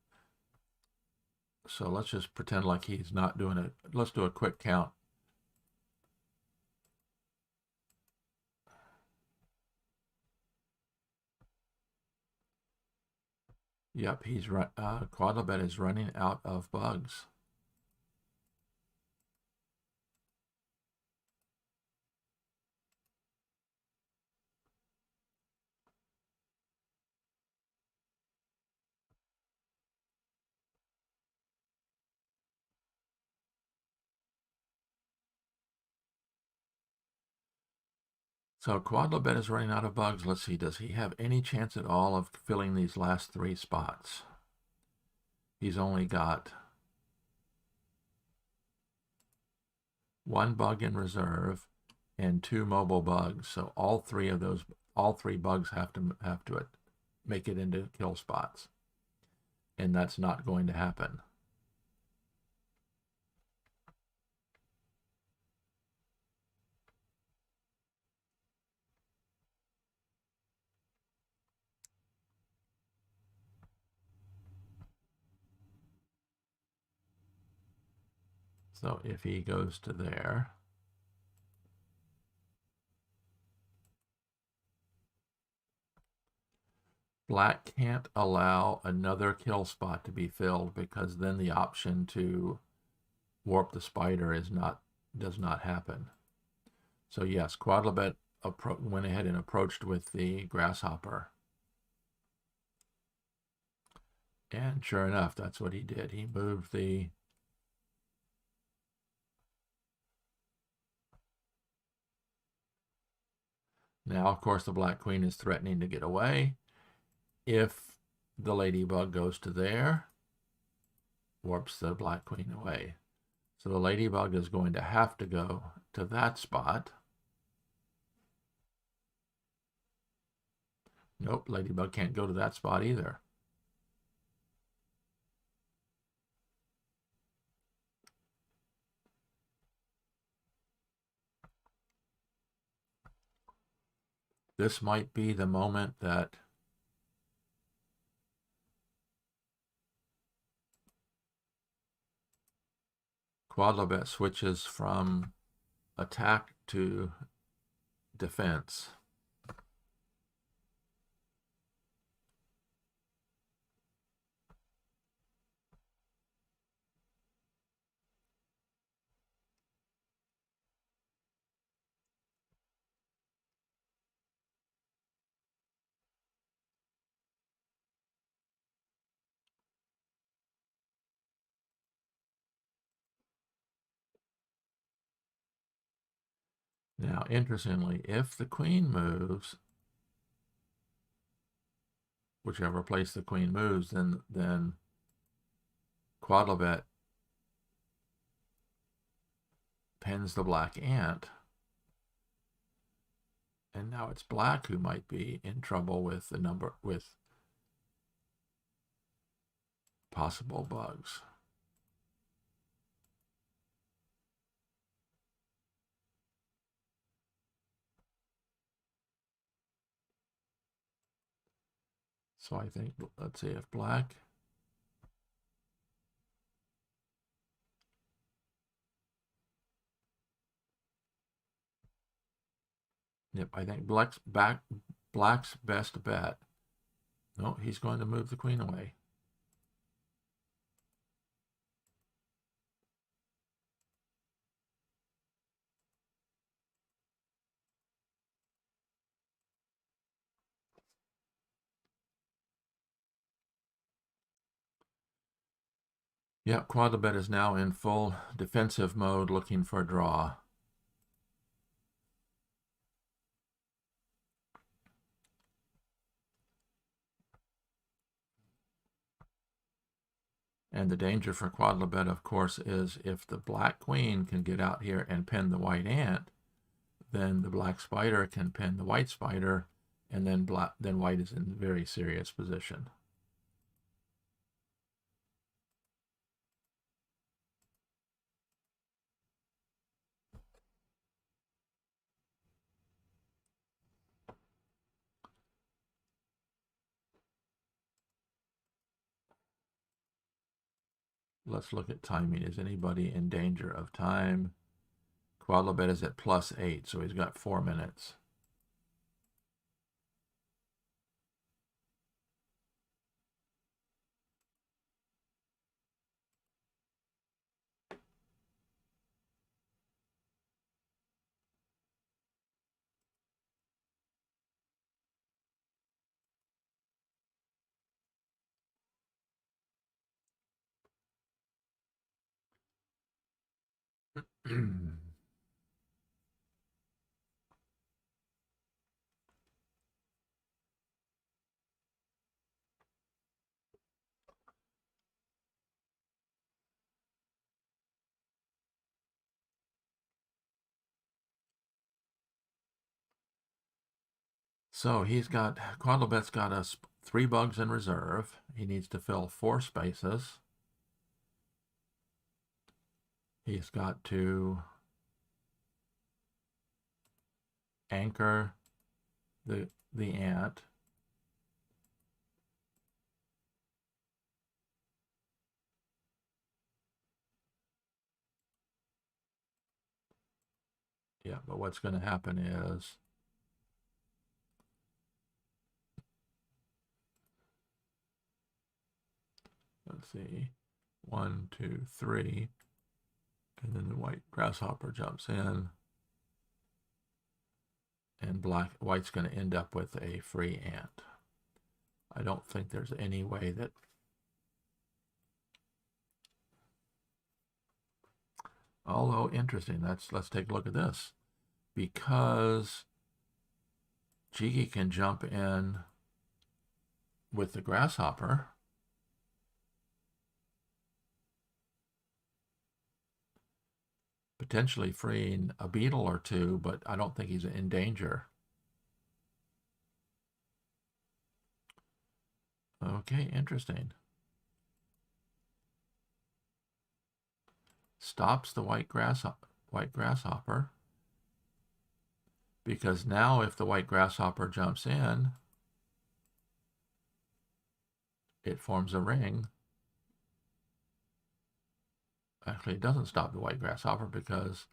So let's just pretend like he's not doing it. Let's do a quick count. Yep, Quodlibet is running out of bugs. So Quodlibet is running out of bugs. Let's see, does he have any chance at all of filling these last 3 spots? He's only got 1 bug in reserve and 2 mobile bugs. So all 3 bugs have to make it into kill spots. And that's not going to happen. So if he goes to there, black can't allow another kill spot to be filled, because then the option to warp the spider does not happen. So yes, Quodlibet went ahead and approached with the grasshopper. And sure enough, that's what he did. He moved the Now, of course, the black queen is threatening to get away. If the ladybug goes to there, warps the black queen away. So the ladybug is going to have to go to that spot. Nope, ladybug can't go to that spot either. This might be the moment that Quodlibet switches from attack to defense. Now, interestingly, if the queen moves, whichever place the queen moves, then Quodlibet pins the black ant. And now it's black who might be in trouble with possible bugs. So I think, let's see, if black Yep, I think black's best bet. No, he's going to move the queen away. Yep, Quodlibet is now in full defensive mode, looking for a draw. And the danger for Quodlibet, of course, is if the black queen can get out here and pin the white ant, then the black spider can pin the white spider, and then white is in a very serious position. Let's look at timing. Is anybody in danger of time? Quodlibet is at +8, so he's got 4 minutes. So Quodlibet's got us 3 bugs in reserve. He needs to fill 4 spaces. He's got to anchor the ant. Yeah, but what's going to happen is let's see, 1, 2, 3, and then the white grasshopper jumps in, and white's going to end up with a free ant. I don't think there's any way that although interesting, let's take a look at this. Because csigeee can jump in with the grasshopper, potentially freeing a beetle or 2, but I don't think he's in danger. Okay, interesting. Stops the white grasshopper, because now if the white grasshopper jumps in, it forms a ring. Actually, it doesn't stop the white grasshopper because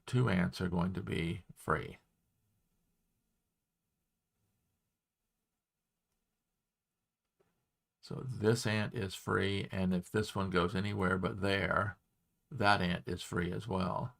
2 ants are going to be free. So this ant is free, and if this one goes anywhere but there, that ant is free as well.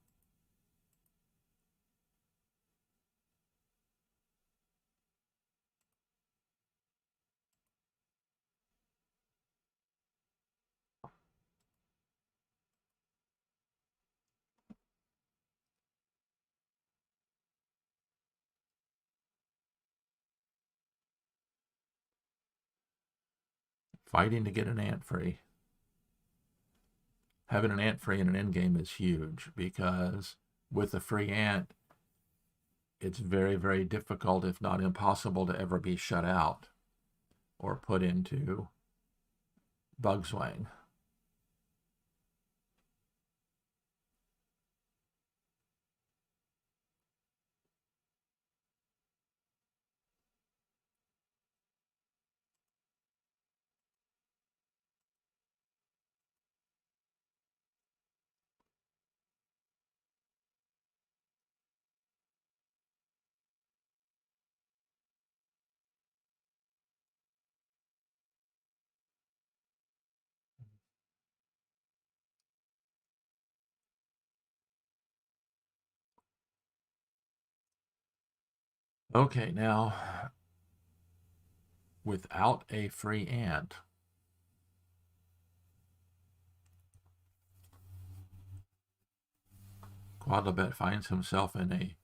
Fighting to get an ant free. Having an ant free in an endgame is huge, because with a free ant, it's very, very difficult, if not impossible, to ever be shut out or put into bug swing. Okay, now without a free ant, Quodlibet finds himself in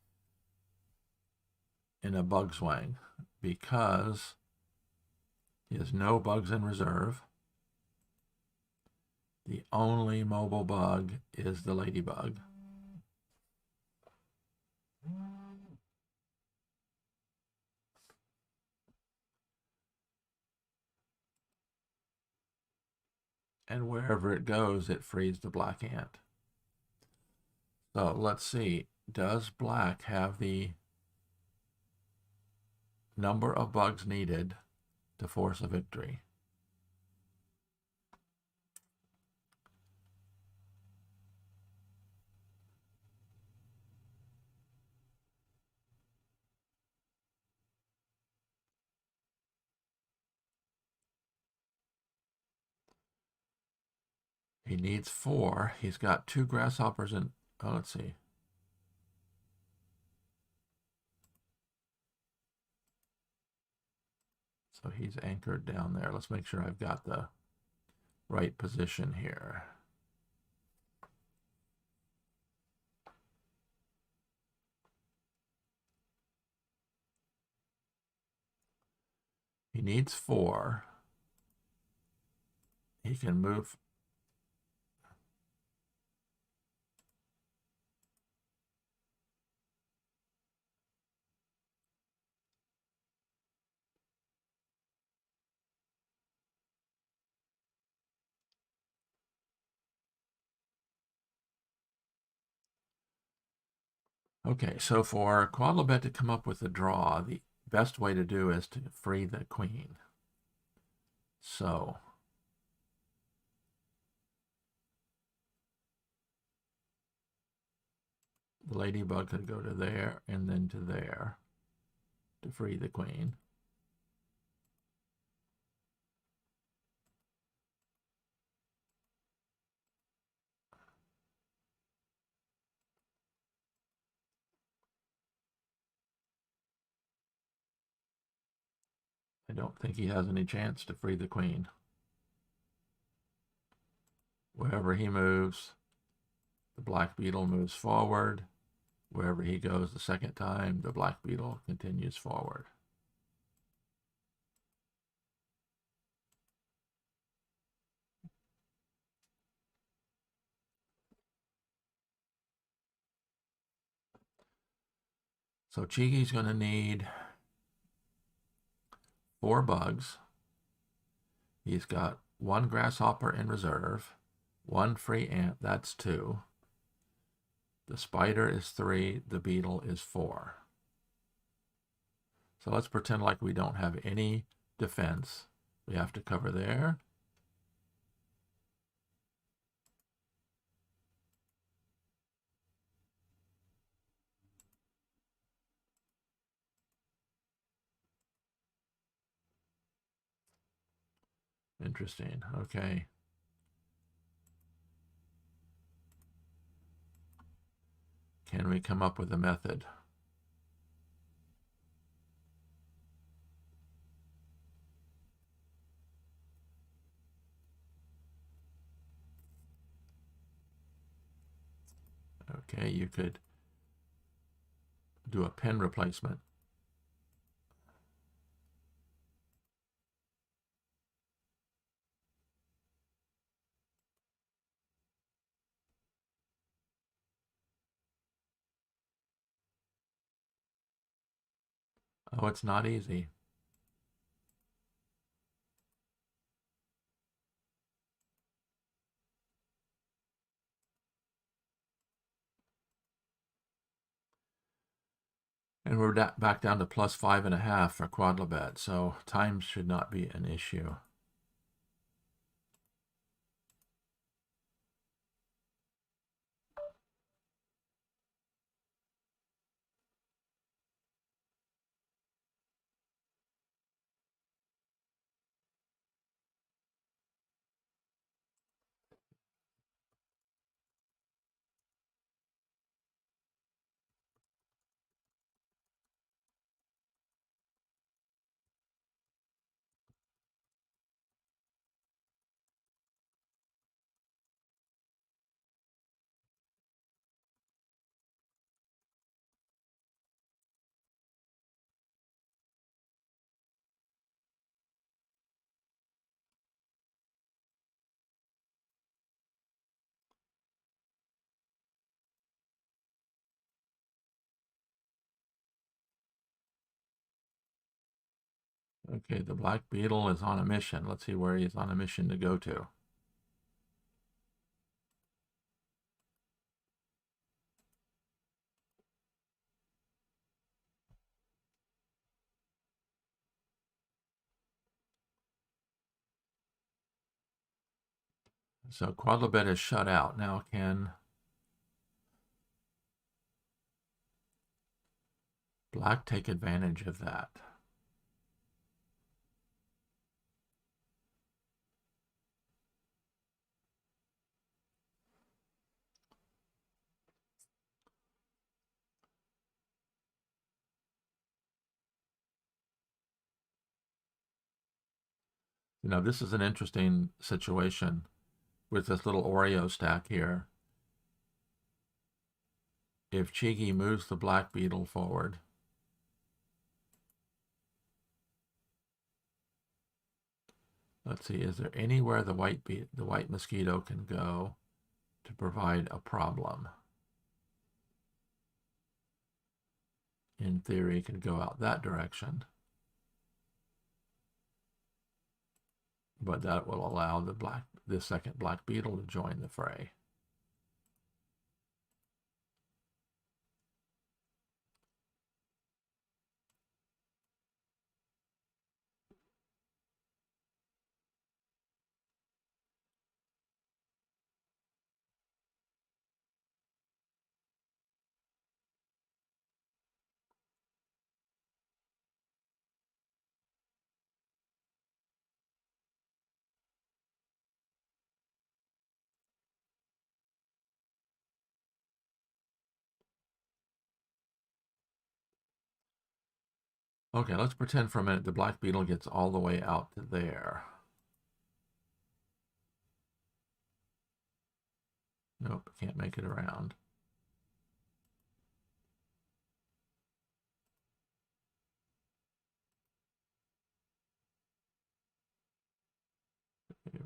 a bug swing, because he has no bugs in reserve. The only mobile bug is the ladybug. And wherever it goes, it frees the black ant. So let's see, does black have the number of bugs needed to force a victory? He needs 4. He's got 2 grasshoppers and, oh, let's see. So he's anchored down there. Let's make sure I've got the right position here. He needs 4. He can move. Okay, so for Quodlibet to come up with a draw, the best way to do is to free the queen. So the ladybug could go to there and then to there to free the queen. I don't think he has any chance to free the queen. Wherever he moves, the black beetle moves forward. Wherever he goes the second time, the black beetle continues forward. So csigee's going to need 4 bugs. He's got 1 grasshopper in reserve, 1 free ant, that's 2. The spider is 3, the beetle is 4. So let's pretend like we don't have any defense. We have to cover there. Interesting. Okay. Can we come up with a method? Okay, you could do a pin replacement. Oh, it's not easy. And we're back down to plus 5.5 for Quodlibet, so time should not be an issue. Okay, the black beetle is on a mission. Let's see where he's on a mission to go to. So Quodlibet is shut out. Now can black take advantage of that? You know, this is an interesting situation with this little Oreo stack here. If csigeee moves the black beetle forward, let's see, is there anywhere the white mosquito can go to provide a problem? In theory, it could go out that direction, but that will allow the second black beetle to join the fray. Okay, let's pretend for a minute the black beetle gets all the way out to there. Nope, can't make it around.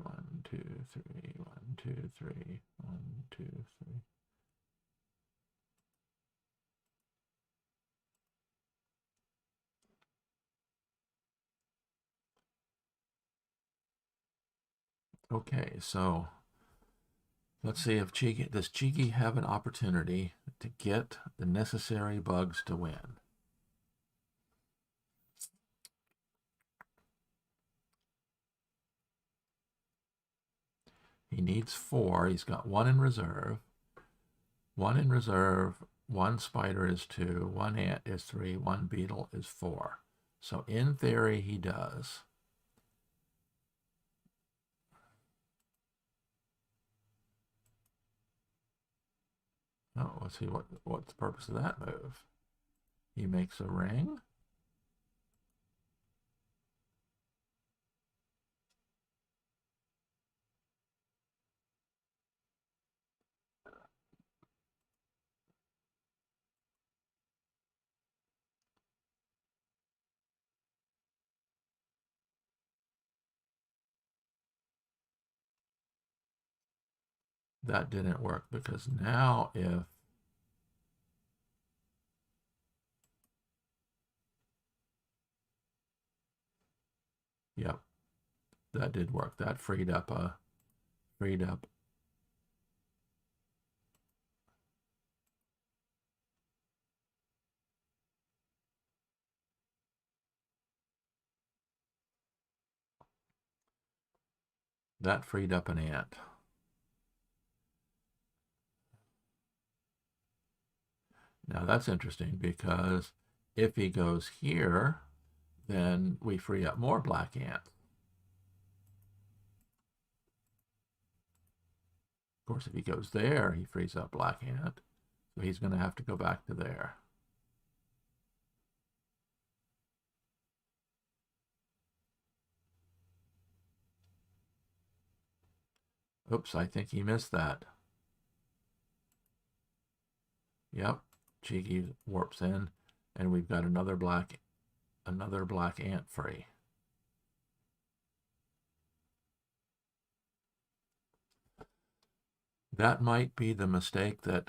One, two, three, one, two, three, one, two, three. Okay, so let's see if does csigeee have an opportunity to get the necessary bugs to win? He needs 4. He's got 1 in reserve. 1 in reserve. 1 spider is 2. 1 ant is 3. 1 beetle is 4. So in theory, he does. Oh, let's see what's the purpose of that move. He makes a ring. That didn't work because now if yep, that did work. That freed up an ant. Now that's interesting because if he goes here, then we free up more black ants. Of course, if he goes there, he frees up black ant. So he's going to have to go back to there. Oops, I think he missed that. Yep, csigeee warps in, and we've got another black ant free. That might be the mistake that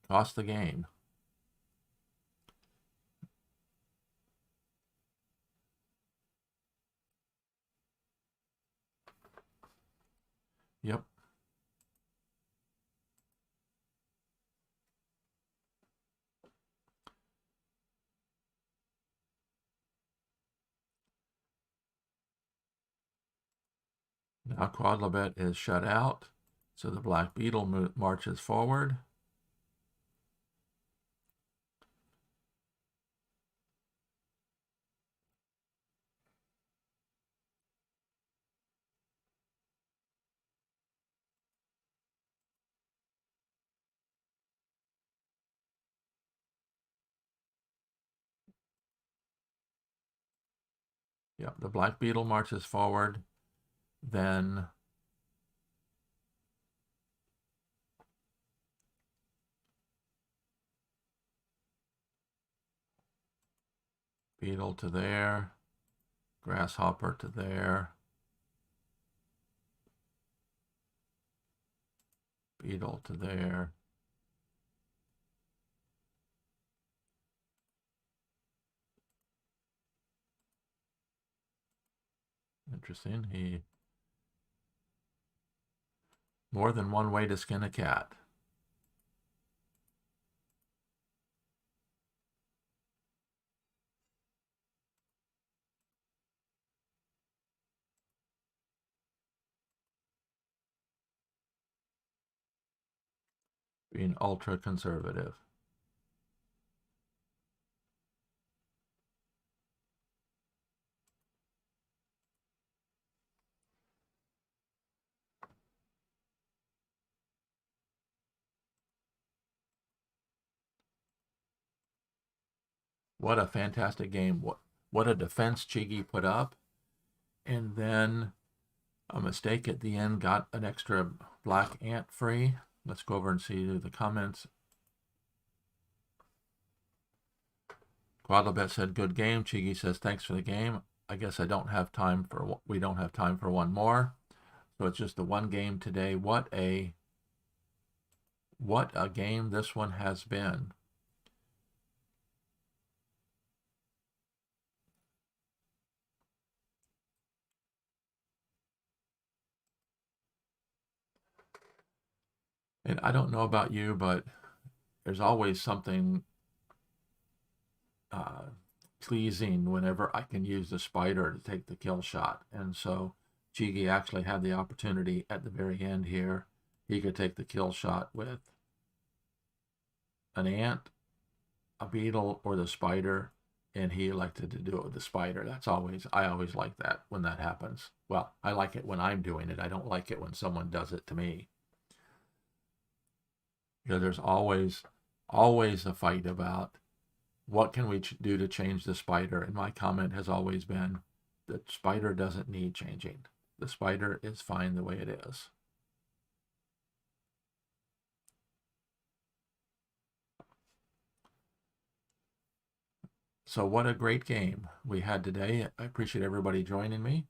cost the game. Yep. Now Quodlibet is shut out, so the black beetle marches forward. Yep, the black beetle marches forward, then beetle to there, grasshopper to there, beetle to there. Interesting. More than one way to skin a cat. Being ultra conservative. What a fantastic game. What a defense csigeee put up. And then a mistake at the end got an extra black ant free. Let's go over and see the comments. Quodlibet said, good game. csigeee says, thanks for the game. I guess we don't have time for one more. So it's just the one game today. What a game this one has been. And I don't know about you, but there's always something pleasing whenever I can use the spider to take the kill shot. And so csigeee actually had the opportunity at the very end here. He could take the kill shot with an ant, a beetle, or the spider, and he elected to do it with the spider. I always like that when that happens. Well, I like it when I'm doing it. I don't like it when someone does it to me. There's always a fight about what can we do to change the spider, and my comment has always been the spider doesn't need changing. The spider is fine the way it is. So what a great game we had today. I appreciate everybody joining me.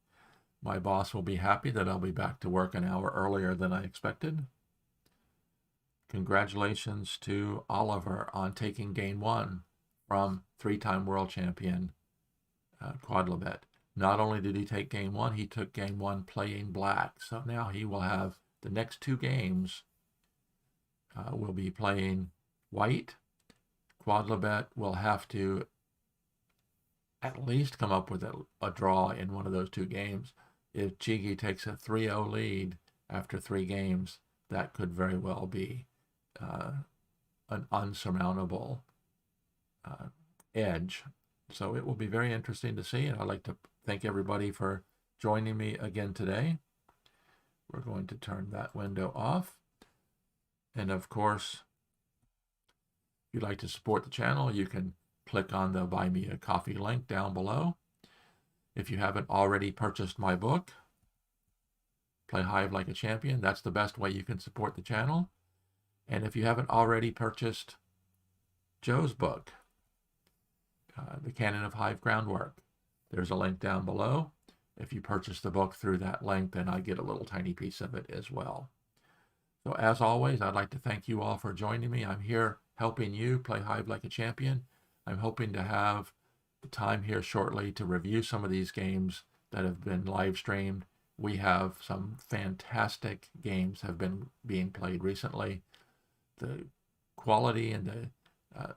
My boss will be happy that I'll be back to work an hour earlier than I expected. Congratulations to Oliver on taking game one from three-time world champion Quodlibet. Not only did he take game one, he took game one playing black. So now he will have the next two games will be playing white. Quodlibet will have to at least come up with a draw in one of those two games. If csigeee takes a 3-0 lead after 3 games, that could very well be an unsurmountable edge. So it will be very interesting to see, and I'd like to thank everybody for joining me again today. We're going to turn that window off. And of course, if you'd like to support the channel, you can click on the Buy Me a Coffee link down below. If you haven't already purchased my book, Play Hive Like a Champion, that's the best way you can support the channel. And if you haven't already purchased Joe's book, The Canon of Hive Groundwork, there's a link down below. If you purchase the book through that link, then I get a little tiny piece of it as well. So as always, I'd like to thank you all for joining me. I'm here helping you play Hive Like a Champion. I'm hoping to have the time here shortly to review some of these games that have been live streamed. We have some fantastic games have been being played recently. The quality and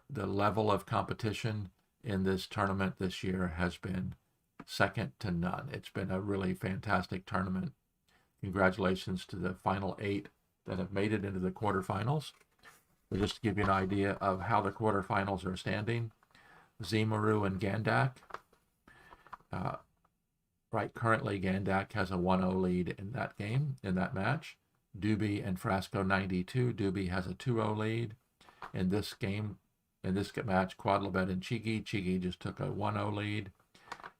the level of competition in this tournament this year has been second to none. It's been a really fantastic tournament. Congratulations to the final 8 that have made it into the quarterfinals. So just to give you an idea of how the quarterfinals are standing, Zimaru and Gandak. Right, currently Gandak has a 1-0 lead in that game, in that match. Doobie and Frasco 92. Doobie has a 2-0 lead. In this game, in this match, Quodlibet and csigeee. csigeee just took a 1-0 lead.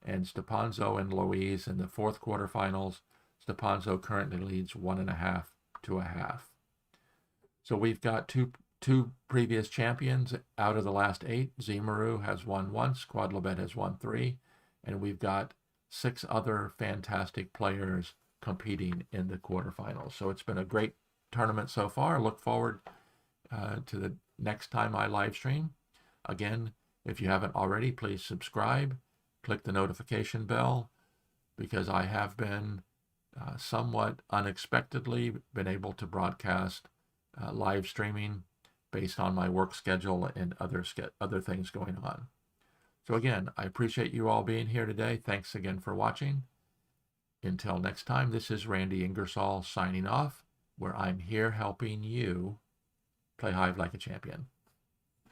And Stepanzo and Louise in the fourth quarterfinals. Stepanzo currently leads 1.5 to 1/2. So we've got two previous champions out of the last 8. Zimaru has won once, Quodlibet has won 3, and we've got 6 other fantastic players competing in the quarterfinals. So it's been a great tournament so far. Look forward to the next time I live stream. Again, if you haven't already, please subscribe, click the notification bell, because I have been somewhat unexpectedly been able to broadcast live streaming based on my work schedule and other things going on. So again, I appreciate you all being here today. Thanks again for watching. Until next time, this is Randy Ingersoll signing off, where I'm here helping you play Hive like a champion.